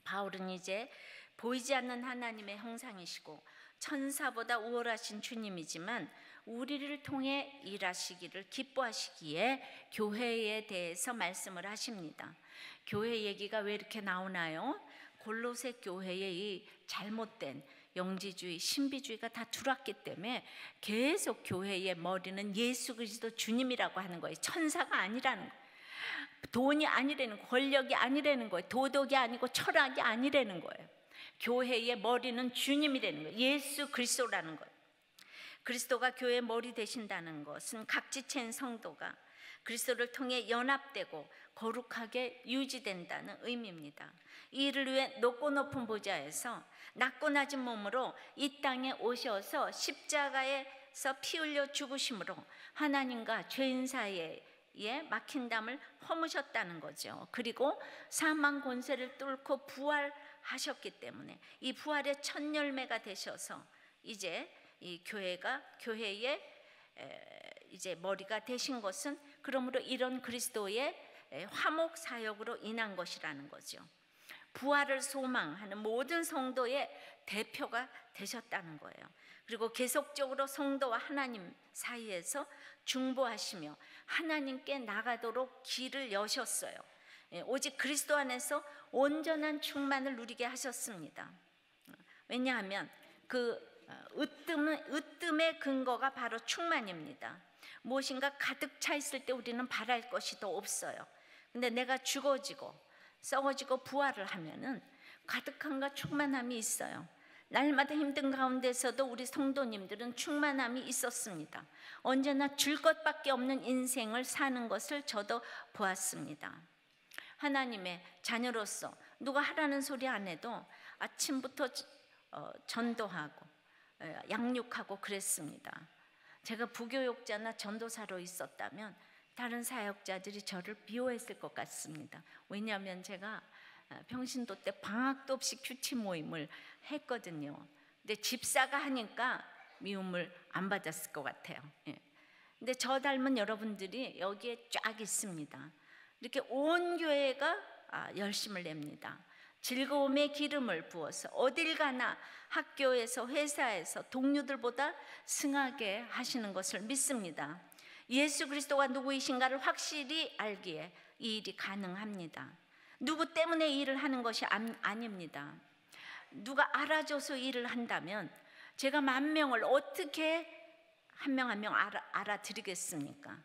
Speaker 1: 바울은 이제 보이지 않는 하나님의 형상이시고 천사보다 우월하신 주님이지만 우리를 통해 일하시기를 기뻐하시기에 교회에 대해서 말씀을 하십니다. 교회 얘기가 왜 이렇게 나오나요? 골로새 교회의 이 잘못된 영지주의, 신비주의가 다 들어왔기 때문에 계속 교회의 머리는 예수 그리스도 주님이라고 하는 거예요. 천사가 아니라는 거예요. 돈이 아니라는 거예요. 권력이 아니라는 거예요. 도덕이 아니고 철학이 아니라는 거예요. 교회의 머리는 주님이라는 거예요. 예수 그리스도라는 거예요. 그리스도가 교회의 머리 되신다는 것은 각 지체인 성도가 그리스도를 통해 연합되고 거룩하게 유지된다는 의미입니다. 이 일을 위해 높고 높은 보좌에서 낮고 낮은 몸으로 이 땅에 오셔서 십자가에서 피 흘려 죽으심으로 하나님과 죄인 사이에 막힌 담을 허무셨다는 거죠. 그리고 사망 권세를 뚫고 부활하셨기 때문에 이 부활의 첫 열매가 되셔서 이제 이 교회의 이제 머리가 되신 것은 그러므로 이런 그리스도의 화목 사역으로 인한 것이라는 거죠. 부활을 소망하는 모든 성도의 대표가 되셨다는 거예요. 그리고 계속적으로 성도와 하나님 사이에서 중보하시며 하나님께 나가도록 길을 여셨어요. 오직 그리스도 안에서 온전한 충만을 누리게 하셨습니다. 왜냐하면 그 으뜸의 근거가 바로 충만입니다. 무엇인가 가득 차 있을 때 우리는 바랄 것이 더 없어요. 근데 내가 죽어지고 썩어지고 부활을 하면은 가득함과 충만함이 있어요. 날마다 힘든 가운데서도 우리 성도님들은 충만함이 있었습니다. 언제나 줄 것밖에 없는 인생을 사는 것을 저도 보았습니다. 하나님의 자녀로서 누가 하라는 소리 안 해도 아침부터 전도하고 양육하고 그랬습니다. 제가 부교육자나 전도사로 있었다면 다른 사역자들이 저를 비호했을 것 같습니다. 왜냐하면 제가 평신도 때 방학도 없이 큐티 모임을 했거든요. 근데 집사가 하니까 미움을 안 받았을 것 같아요. 근데 저 닮은 여러분들이 여기에 쫙 있습니다. 이렇게 온 교회가 열심을 냅니다. 즐거움의 기름을 부어서 어딜 가나 학교에서 회사에서 동료들보다 승하게 하시는 것을 믿습니다. 예수 그리스도가 누구이신가를 확실히 알기에 이 일이 가능합니다. 누구 때문에 일을 하는 것이 아닙니다. 누가 알아줘서 일을 한다면 제가 10,000명을 어떻게 한 명 한 명 알아드리겠습니까?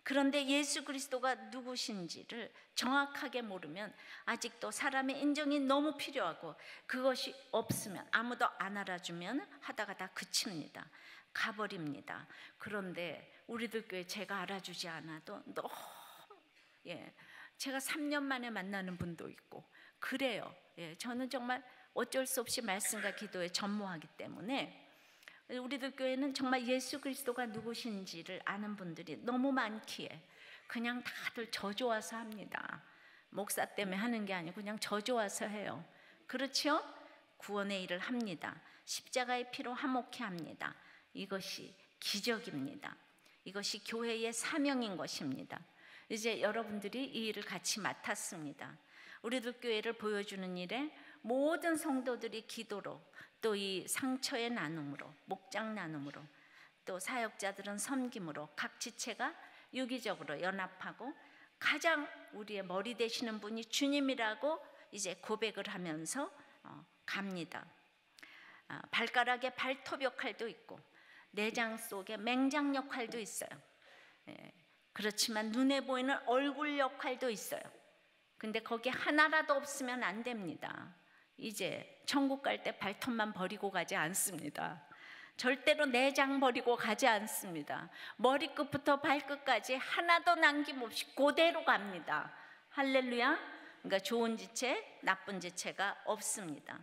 Speaker 1: 그런데 예수 그리스도가 누구신지를 정확하게 모르면 아직도 사람의 인정이 너무 필요하고 그것이 없으면 아무도 안 알아주면 하다가 다 그칩니다. 가버립니다. 그런데 우리들 교회 제가 알아주지 않아도 너무 제가 3년 만에 만나는 분도 있고 그래요. 저는 정말 어쩔 수 없이 말씀과 기도에 전무하기 때문에 우리들 교회는 정말 예수 그리스도가 누구신지를 아는 분들이 너무 많기에 그냥 다들 저 좋아서 합니다. 목사 때문에 하는 게 아니고 그냥 저 좋아서 해요. 그렇죠? 구원의 일을 합니다. 십자가의 피로 화목케 합니다. 이것이 기적입니다. 이것이 교회의 사명인 것입니다. 이제 여러분들이 이 일을 같이 맡았습니다. 우리들 교회를 보여주는 일에 모든 성도들이 기도로, 또 이 상처의 나눔으로, 목장 나눔으로, 또 사역자들은 섬김으로 각 지체가 유기적으로 연합하고 가장 우리의 머리 되시는 분이 주님이라고 이제 고백을 하면서 갑니다. 발가락에 발톱 역할도 있고 내장 속에 맹장 역할도 있어요. 그렇지만 눈에 보이는 얼굴 역할도 있어요. 근데 거기 하나라도 없으면 안 됩니다. 이제 천국 갈 때 발톱만 버리고 가지 않습니다. 절대로 내장 버리고 가지 않습니다. 머리끝부터 발끝까지 하나도 남김없이 그대로 갑니다. 할렐루야. 그러니까 좋은 지체, 나쁜 지체가 없습니다.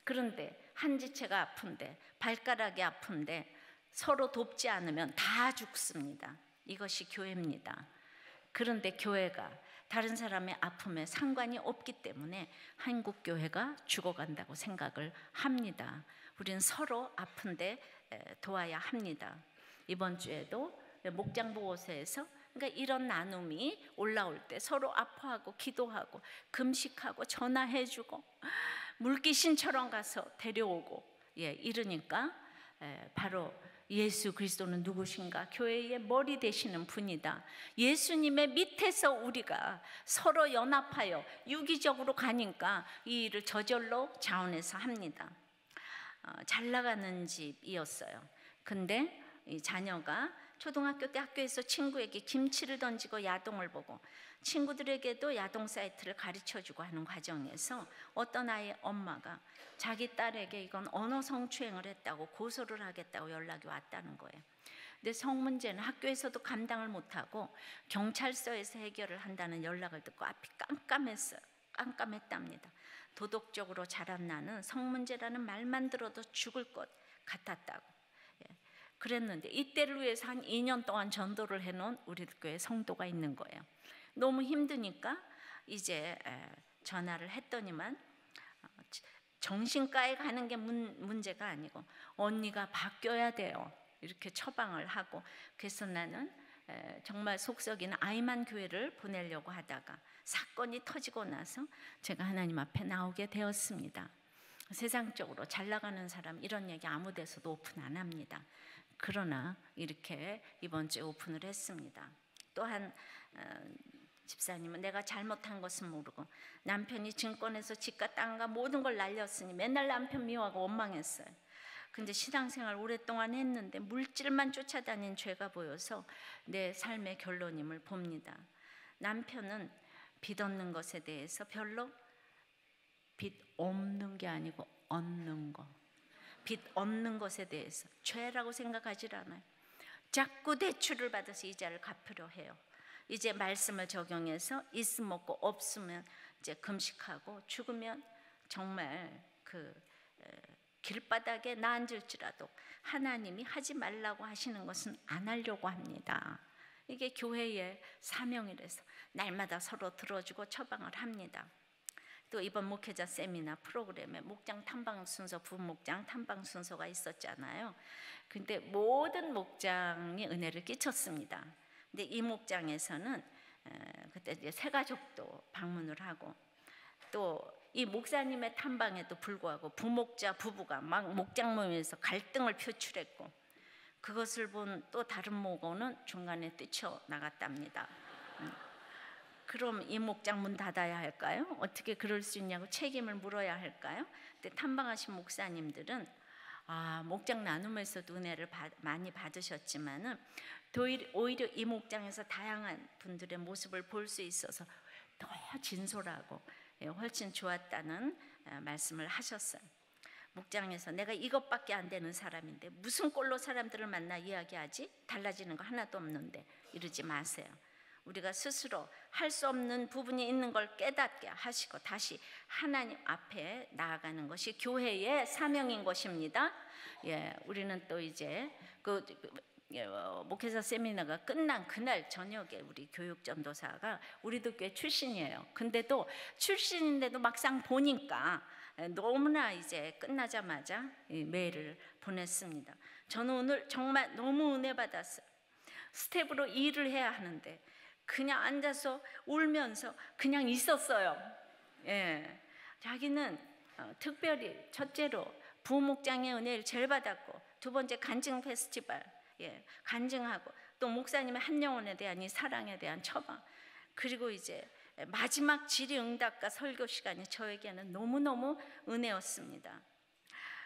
Speaker 1: 그런데 한 지체가 아픈데, 발가락이 아픈데 서로 돕지 않으면 다 죽습니다. 이것이 교회입니다. 그런데 교회가 다른 사람의 아픔에 상관이 없기 때문에 한국 교회가 죽어간다고 생각을 합니다. 우리는 서로 아픈데 도와야 합니다. 이번 주에도 목장 보고서에서 그러니까 이런 나눔이 올라올 때 서로 아파하고 기도하고 금식하고 전화해주고 물귀신처럼 가서 데려오고 이러니까 바로 예수 그리스도는 누구신가? 교회의 머리 되시는 분이다. 예수님의 밑에서 우리가 서로 연합하여 유기적으로 가니까 이 일을 저절로 자원해서 합니다. 잘 나가는 집이었어요. 근데 이 자녀가 초등학교 때 학교에서 친구에게 김치를 던지고 야동을 보고 친구들에게도 야동 사이트를 가르쳐주고 하는 과정에서 어떤 아이의 엄마가 자기 딸에게 이건 언어 성추행을 했다고 고소를 하겠다고 연락이 왔다는 거예요. 근데 성문제는 학교에서도 감당을 못하고 경찰서에서 해결을 한다는 연락을 듣고 앞이 깜깜했어요. 깜깜했답니다. 도덕적으로 자란 나는 성문제라는 말만 들어도 죽을 것 같았다고. 그랬는데 이때를 위해서 한 2년 동안 전도를 해놓은 우리 교회 성도가 있는 거예요. 너무 힘드니까 이제 전화를 했더니만 정신과에 가는 게 문제가 아니고 언니가 바뀌어야 돼요. 이렇게 처방을 하고 그래서 나는 정말 속썩이는 아이만 교회를 보내려고 하다가 사건이 터지고 나서 제가 하나님 앞에 나오게 되었습니다. 세상적으로 잘 나가는 사람 이런 얘기 아무 데서도 오픈 안 합니다. 그러나 이렇게 이번 주에 오픈을 했습니다. 또한 집사님은 내가 잘못한 것은 모르고 남편이 증권에서 집과 땅과 모든 걸 날렸으니 맨날 남편 미워하고 원망했어요. 근데 신앙생활 오랫동안 했는데 물질만 쫓아다닌 죄가 보여서 내 삶의 결론임을 봅니다. 남편은 빚 얻는 것에 대해서 별로 빚 없는 게 아니고 얻는 거, 빚 얻는 것에 대해서 죄라고 생각하지 않아요. 자꾸 대출을 받아서 이자를 갚으려 해요. 이제 말씀을 적용해서 있으면 먹고 없으면 이제 금식하고 죽으면 정말 그 길바닥에 나앉을지라도 하나님이 하지 말라고 하시는 것은 안 하려고 합니다. 이게 교회의 사명이라서 날마다 서로 들어주고 처방을 합니다. 또 이번 목회자 세미나 프로그램에 목장 탐방 순서, 부목장 탐방 순서가 있었잖아요. 근데 모든 목장이 은혜를 끼쳤습니다. 근데 이 목장에서는 그때 이제 새 가족도 방문을 하고 또 이 목사님의 탐방에도 불구하고 부목자 부부가 막 목장 모임에서 갈등을 표출했고 그것을 본 또 다른 목원은 중간에 뛰쳐나갔답니다. 그럼 이 목장 문 닫아야 할까요? 어떻게 그럴 수 있냐고 책임을 물어야 할까요? 근데 탐방하신 목사님들은 목장 나눔에서도 은혜를 많이 받으셨지만은 오히려 이 목장에서 다양한 분들의 모습을 볼 수 있어서 더 진솔하고 훨씬 좋았다는 말씀을 하셨어요. 목장에서 내가 이것밖에 안 되는 사람인데 무슨 꼴로 사람들을 만나 이야기하지? 달라지는 거 하나도 없는데 이러지 마세요. 우리가 스스로 할 수 없는 부분이 있는 걸 깨닫게 하시고 다시 하나님 앞에 나아가는 것이 교회의 사명인 것입니다. 우리는 또 이제 목회자 세미나가 끝난 그날 저녁에 우리 교육전도사가 우리도 꽤 출신이에요. 근데도 출신인데도 막상 보니까 너무나 이제 끝나자마자 메일을 보냈습니다. 저는 오늘 정말 너무 은혜 받았어요. 스텝으로 일을 해야 하는데 그냥 앉아서 울면서 그냥 있었어요. 자기는 특별히 첫째로 부목장의 은혜를 제일 받았고, 두 번째 간증 페스티벌 간증하고, 또 목사님의 한 영혼에 대한 이 사랑에 대한 처방, 그리고 이제 마지막 질의응답과 설교 시간이 저에게는 너무너무 은혜였습니다.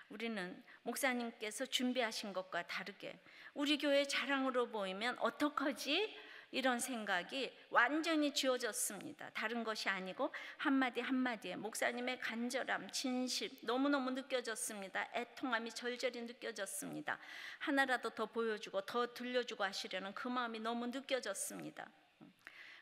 Speaker 1: 우리는 목사님께서 준비하신 것과 다르게 우리 교회 자랑으로 보이면 어떡하지? 이런 생각이 완전히 지워졌습니다. 다른 것이 아니고 한마디 한마디에 목사님의 간절함, 진심 너무너무 느껴졌습니다. 애통함이 절절히 느껴졌습니다. 하나라도 더 보여주고 더 들려주고 하시려는 그 마음이 너무 느껴졌습니다.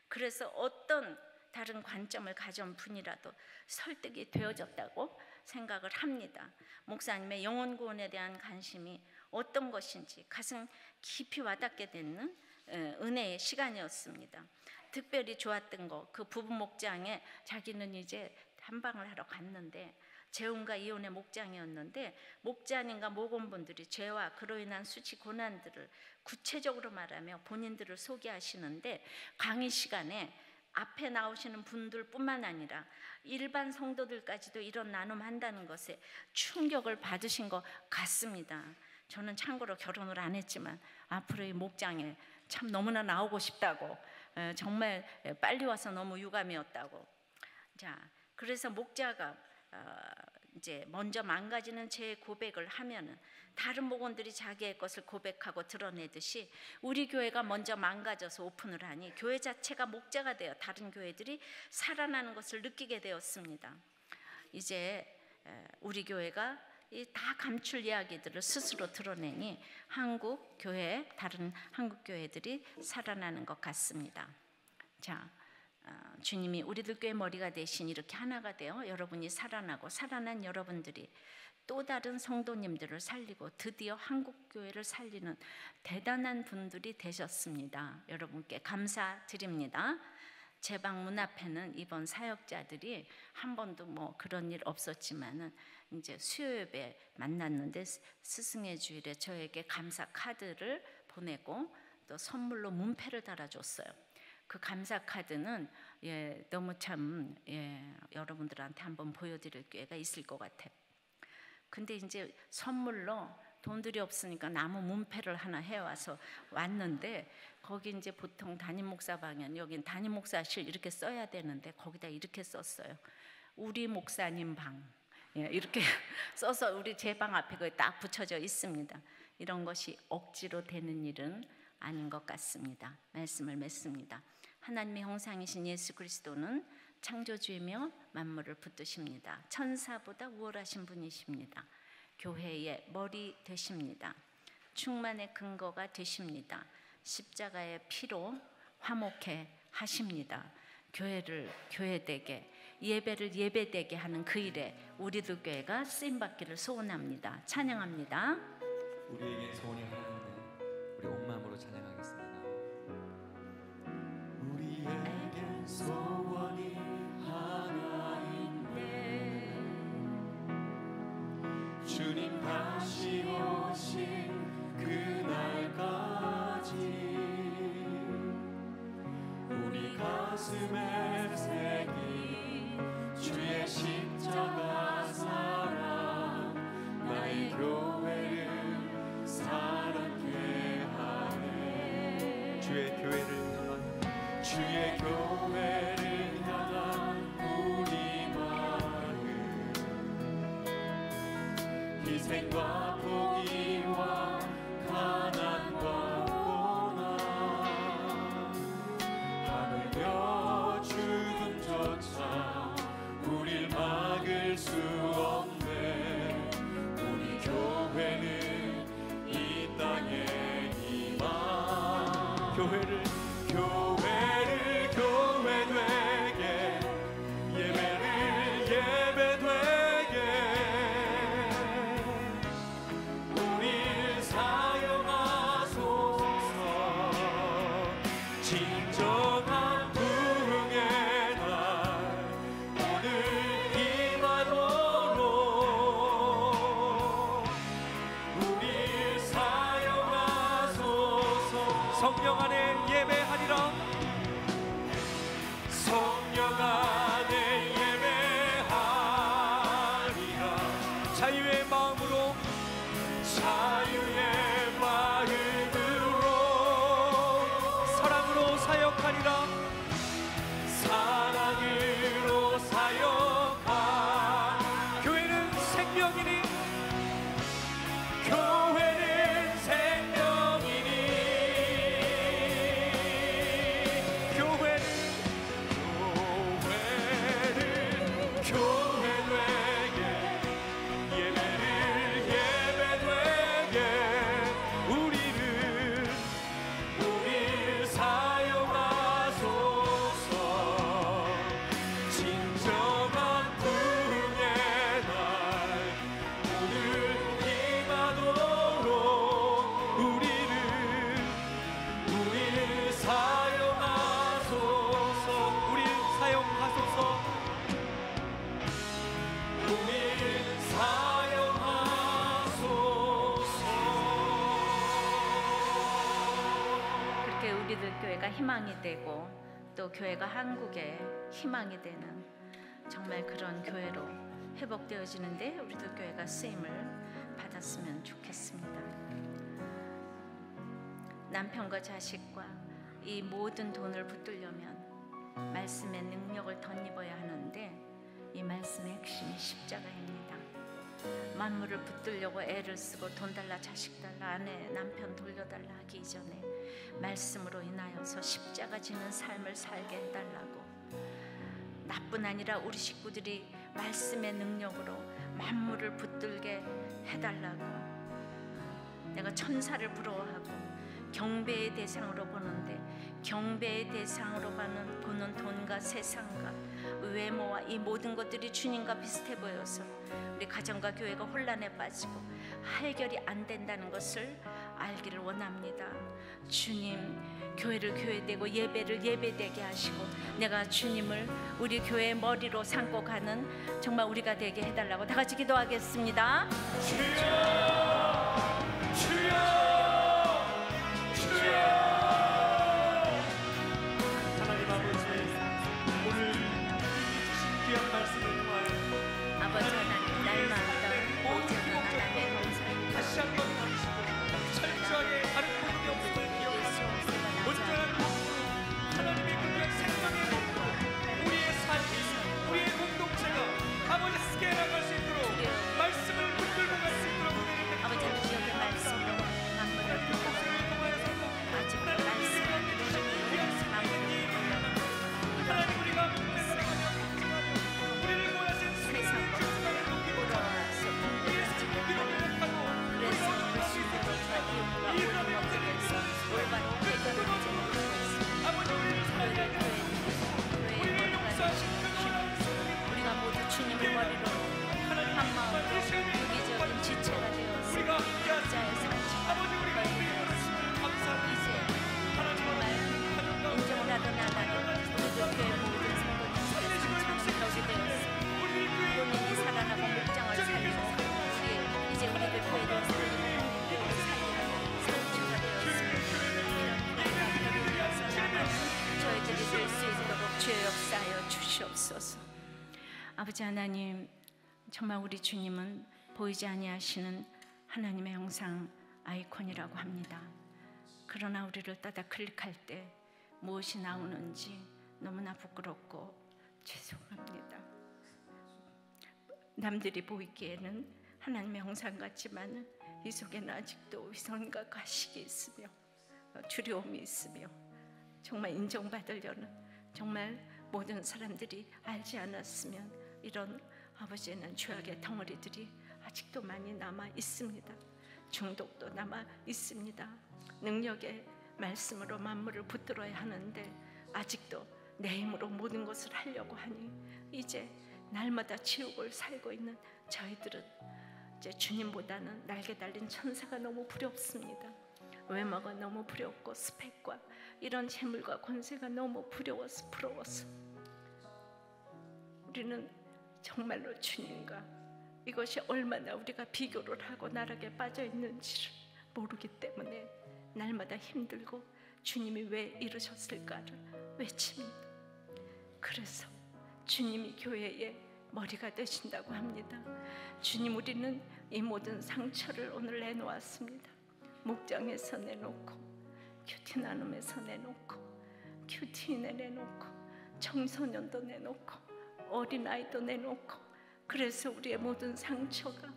Speaker 1: 그래서 어떤 다른 관점을 가진 분이라도 설득이 되어졌다고 생각을 합니다. 목사님의 영혼 구원에 대한 관심이 어떤 것인지 가슴 깊이 와닿게 되는 은혜의 시간이었습니다. 특별히 좋았던 거, 그 부부 목장에 자기는 이제 탐방을 하러 갔는데, 재혼과 이혼의 목장이었는데 목자님과 목원분들이 죄와 그로 인한 수치 고난들을 구체적으로 말하며 본인들을 소개하시는데, 강의 시간에 앞에 나오시는 분들뿐만 아니라 일반 성도들까지도 이런 나눔한다는 것에 충격을 받으신 것 같습니다. 저는 참고로 결혼을 안 했지만 앞으로 이 목장에 참 너무나 나오고 싶다고, 정말 빨리 와서 너무 유감이었다고. 자, 그래서 목자가 이제 먼저 망가지는 제 고백을 하면은 다른 목원들이 자기의 것을 고백하고 드러내듯이 우리 교회가 먼저 망가져서 오픈을 하니 교회 자체가 목자가 되어 다른 교회들이 살아나는 것을 느끼게 되었습니다. 이제 우리 교회가 다 감출 이야기들을 스스로 드러내니 한국 교회, 다른 한국 교회들이 살아나는 것 같습니다. 자, 주님이 우리들 교회 머리가 되신 이렇게 하나가 되어 여러분이 살아나고, 살아난 여러분들이 또 다른 성도님들을 살리고 드디어 한국 교회를 살리는 대단한 분들이 되셨습니다. 여러분께 감사드립니다. 제 방 문 앞에는 이번 사역자들이 한 번도 뭐 그런 일 없었지만은 이제 수요 예배 만났는데 스승의 주일에 저에게 감사 카드를 보내고 또 선물로 문패를 달아줬어요. 그 감사 카드는 너무 참 여러분들한테 한번 보여드릴 기회가 있을 것 같아요. 근데 이제 선물로 돈들이 없으니까 나무 문패를 하나 해와서 왔는데, 거기 이제 보통 담임 목사 방엔 여긴 담임 목사실 이렇게 써야 되는데 거기다 이렇게 썼어요. 우리 목사님 방, 이렇게 써서 우리 제 방 앞에 거기 딱 붙여져 있습니다. 이런 것이 억지로 되는 일은 아닌 것 같습니다. 말씀을 맺습니다. 하나님의 형상이신 예수 그리스도는 창조주이며 만물을 붙드십니다. 천사보다 우월하신 분이십니다. 교회의 머리 되십니다. 충만의 근거가 되십니다. 십자가의 피로 화목해 하십니다. 교회를 교회되게, 예배를 예배되게 하는 그 일에 우리들 교회가 쓰임받기를 소원합니다. 찬양합니다.
Speaker 2: 우리에게 소원이 하나인데 우리 온 마음으로 찬양하겠습니다. 우리에게 소원이 하나인데 주님 다시 오신 그날까지 우리 가슴에 새긴 주의 십자가 사랑, 나의 교회를 사랑케 하네. 주의 교회를 향한 우리 마음, 희생과 포기와 가난과 고난, 하늘며 죽음조차 우릴 막을 수 없네. 우리 교회는 이 땅의 희망. 교회를 교회되게, 예배를 예배되게, 우릴 사용하소서. 진정한 부흥의 날 오늘 임하도록 우리 사용하소서. 성령 안에 예배하리라. 성령 안에 예배하리라. 자유의 마음으로 사랑으로 사역하리라. 사랑으로 사역하. 교회는 생명이니
Speaker 1: 우리들 교회가 희망이 되고 또 교회가 한국의 희망이 되는 정말 그런 교회로 회복되어지는데 우리들 교회가 쓰임을 받았으면 좋겠습니다. 남편과 자식과 이 모든 돈을 붙들려면 말씀의 능력을 덧입어야 하는데 이 말씀의 핵심이 십자가입니다. 만물을 붙들려고 애를 쓰고 돈 달라 자식 달라 아내 남편 돌려달라 하기 이전에 말씀으로 인하여서 십자가 지는 삶을 살게 해달라고. 나뿐 아니라 우리 식구들이 말씀의 능력으로 만물을 붙들게 해달라고. 내가 천사를 부러워하고 경배의 대상으로 보는데 경배의 대상으로 보는 돈과 세상과 외모와 이 모든 것들이 주님과 비슷해 보여서 우리 가정과 교회가 혼란에 빠지고 해결이 안 된다는 것을 알기를 원합니다. 주님, 교회를 교회되고 예배를 예배되게 하시고 내가 주님을 우리 교회의 머리로 삼고 가는 정말 우리가 되게 해달라고 다 같이 기도하겠습니다.
Speaker 2: 주여, 주여. 하나님 아버지, 오늘 주신 귀한 말씀을 통하여
Speaker 1: 아버지 하나님, 날마다 오직 하나님의 감사를
Speaker 2: 다시 한번 당신을 철저하게 다른 부분이 없음을 기억하며 온전한 몸으로 하나님의 그냥 생명의 몸으로 우리의 삶이 우리의 공동체가 아버지 스케일 나갈 수 있도록 말씀을 붙들고 갈 수 있도록 은혜를
Speaker 1: 아버지 기억의 말씀으로 만물을 붙들고 아직 말씀을
Speaker 2: 하나님 우리가 우리를 원하신
Speaker 1: 세상
Speaker 2: 주님을 높이고 우리의 생명을 회복하고
Speaker 1: 그래서 그리스도로 이 모든 것들에서 올바로 회개를 하지
Speaker 2: 아버지 우리를 사랑하게
Speaker 1: 우리의 머리가 되시는 주님, 우리가 모두 주님을 머리로 한 마음으로 유기적인 지체가 되어서
Speaker 2: 우리가
Speaker 1: 각자의 상처가
Speaker 2: 아버지 우리가 우리의 말씀을 감사합니다.
Speaker 1: 이제 정말 인정을 하든 안 하든 우리들 교회 모든 성도님들의 상처는 벽이 되었습니다. 본인이 살아나고 목장을 살리고 이제 우리들 교회를 살리는 상처가 되었습니다. 이런 교회가 되어서 나는 저희들이 될 수 있도록 주의 역사하여 주시옵소서. 아버지 하나님, 정말 우리 주님은 보이지 아니하시는 하나님의 형상 아이콘이라고 합니다. 그러나 우리를 따다 클릭할 때 무엇이 나오는지 너무나 부끄럽고 죄송합니다. 남들이 보이기에는 하나님의 형상 같지만 이 속에는 아직도 위선과 가식이 있으며 두려움이 있으며 정말 인정받으려는 정말 모든 사람들이 알지 않았으면 이런 아버지는 죄악의 덩어리들이 아직도 많이 남아 있습니다. 중독도 남아 있습니다. 능력의 말씀으로 만물을 붙들어야 하는데 아직도 내 힘으로 모든 것을 하려고 하니 이제 날마다 지옥을 살고 있는 저희들은 이제 주님보다는 날개 달린 천사가 너무 두렵습니다. 외모가 너무 부럽고 스펙과 이런 재물과 권세가 너무 부러워서 부러워서 우리는 정말로 주님과 이것이 얼마나 우리가 비교를 하고 나락에 빠져 있는지를 모르기 때문에 날마다 힘들고 주님이 왜 이러셨을까를 외칩니다. 그래서 주님이 교회의 머리가 되신다고 합니다. 주님, 우리는 이 모든 상처를 오늘 내놓았습니다. 목장에서 내놓고, 큐티 나눔에서 내놓고, 큐티인에 내놓고, 청소년도 내놓고, 어린아이도 내놓고, 그래서 우리의 모든 상처가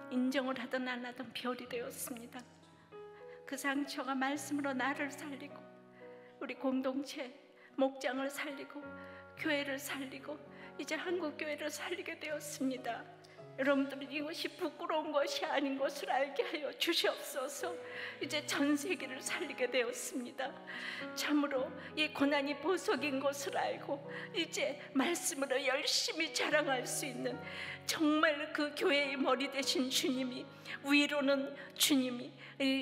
Speaker 1: 인정을 하든 안 하든 별이 되었습니다. 그 상처가 말씀으로 나를 살리고 우리 공동체 목장을 살리고 교회를 살리고 이제 한국교회를 살리게 되었습니다. 여러분들은 이것이 부끄러운 것이 아닌 것을 알게 하여 주시옵소서. 이제 전 세계를 살리게 되었습니다. 참으로 이 고난이 보석인 것을 알고 이제 말씀으로 열심히 자랑할 수 있는 정말 그 교회의 머리 되신 주님이, 위로는 주님이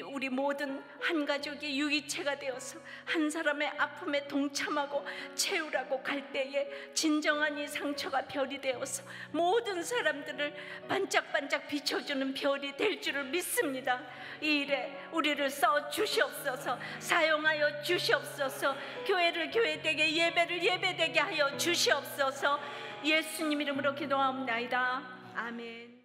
Speaker 1: 우리 모든 한 가족이 유기체가 되어서 한 사람의 아픔에 동참하고 채우라고 갈 때에 진정한 이 상처가 별이 되어서 모든 사람들을 반짝반짝 비춰주는 별이 될 줄을 믿습니다. 이 일에 우리를 써 주시옵소서. 사용하여 주시옵소서. 교회를 교회되게, 예배를 예배되게 하여 주시옵소서. 예수님 이름으로 기도하옵나이다. 아멘.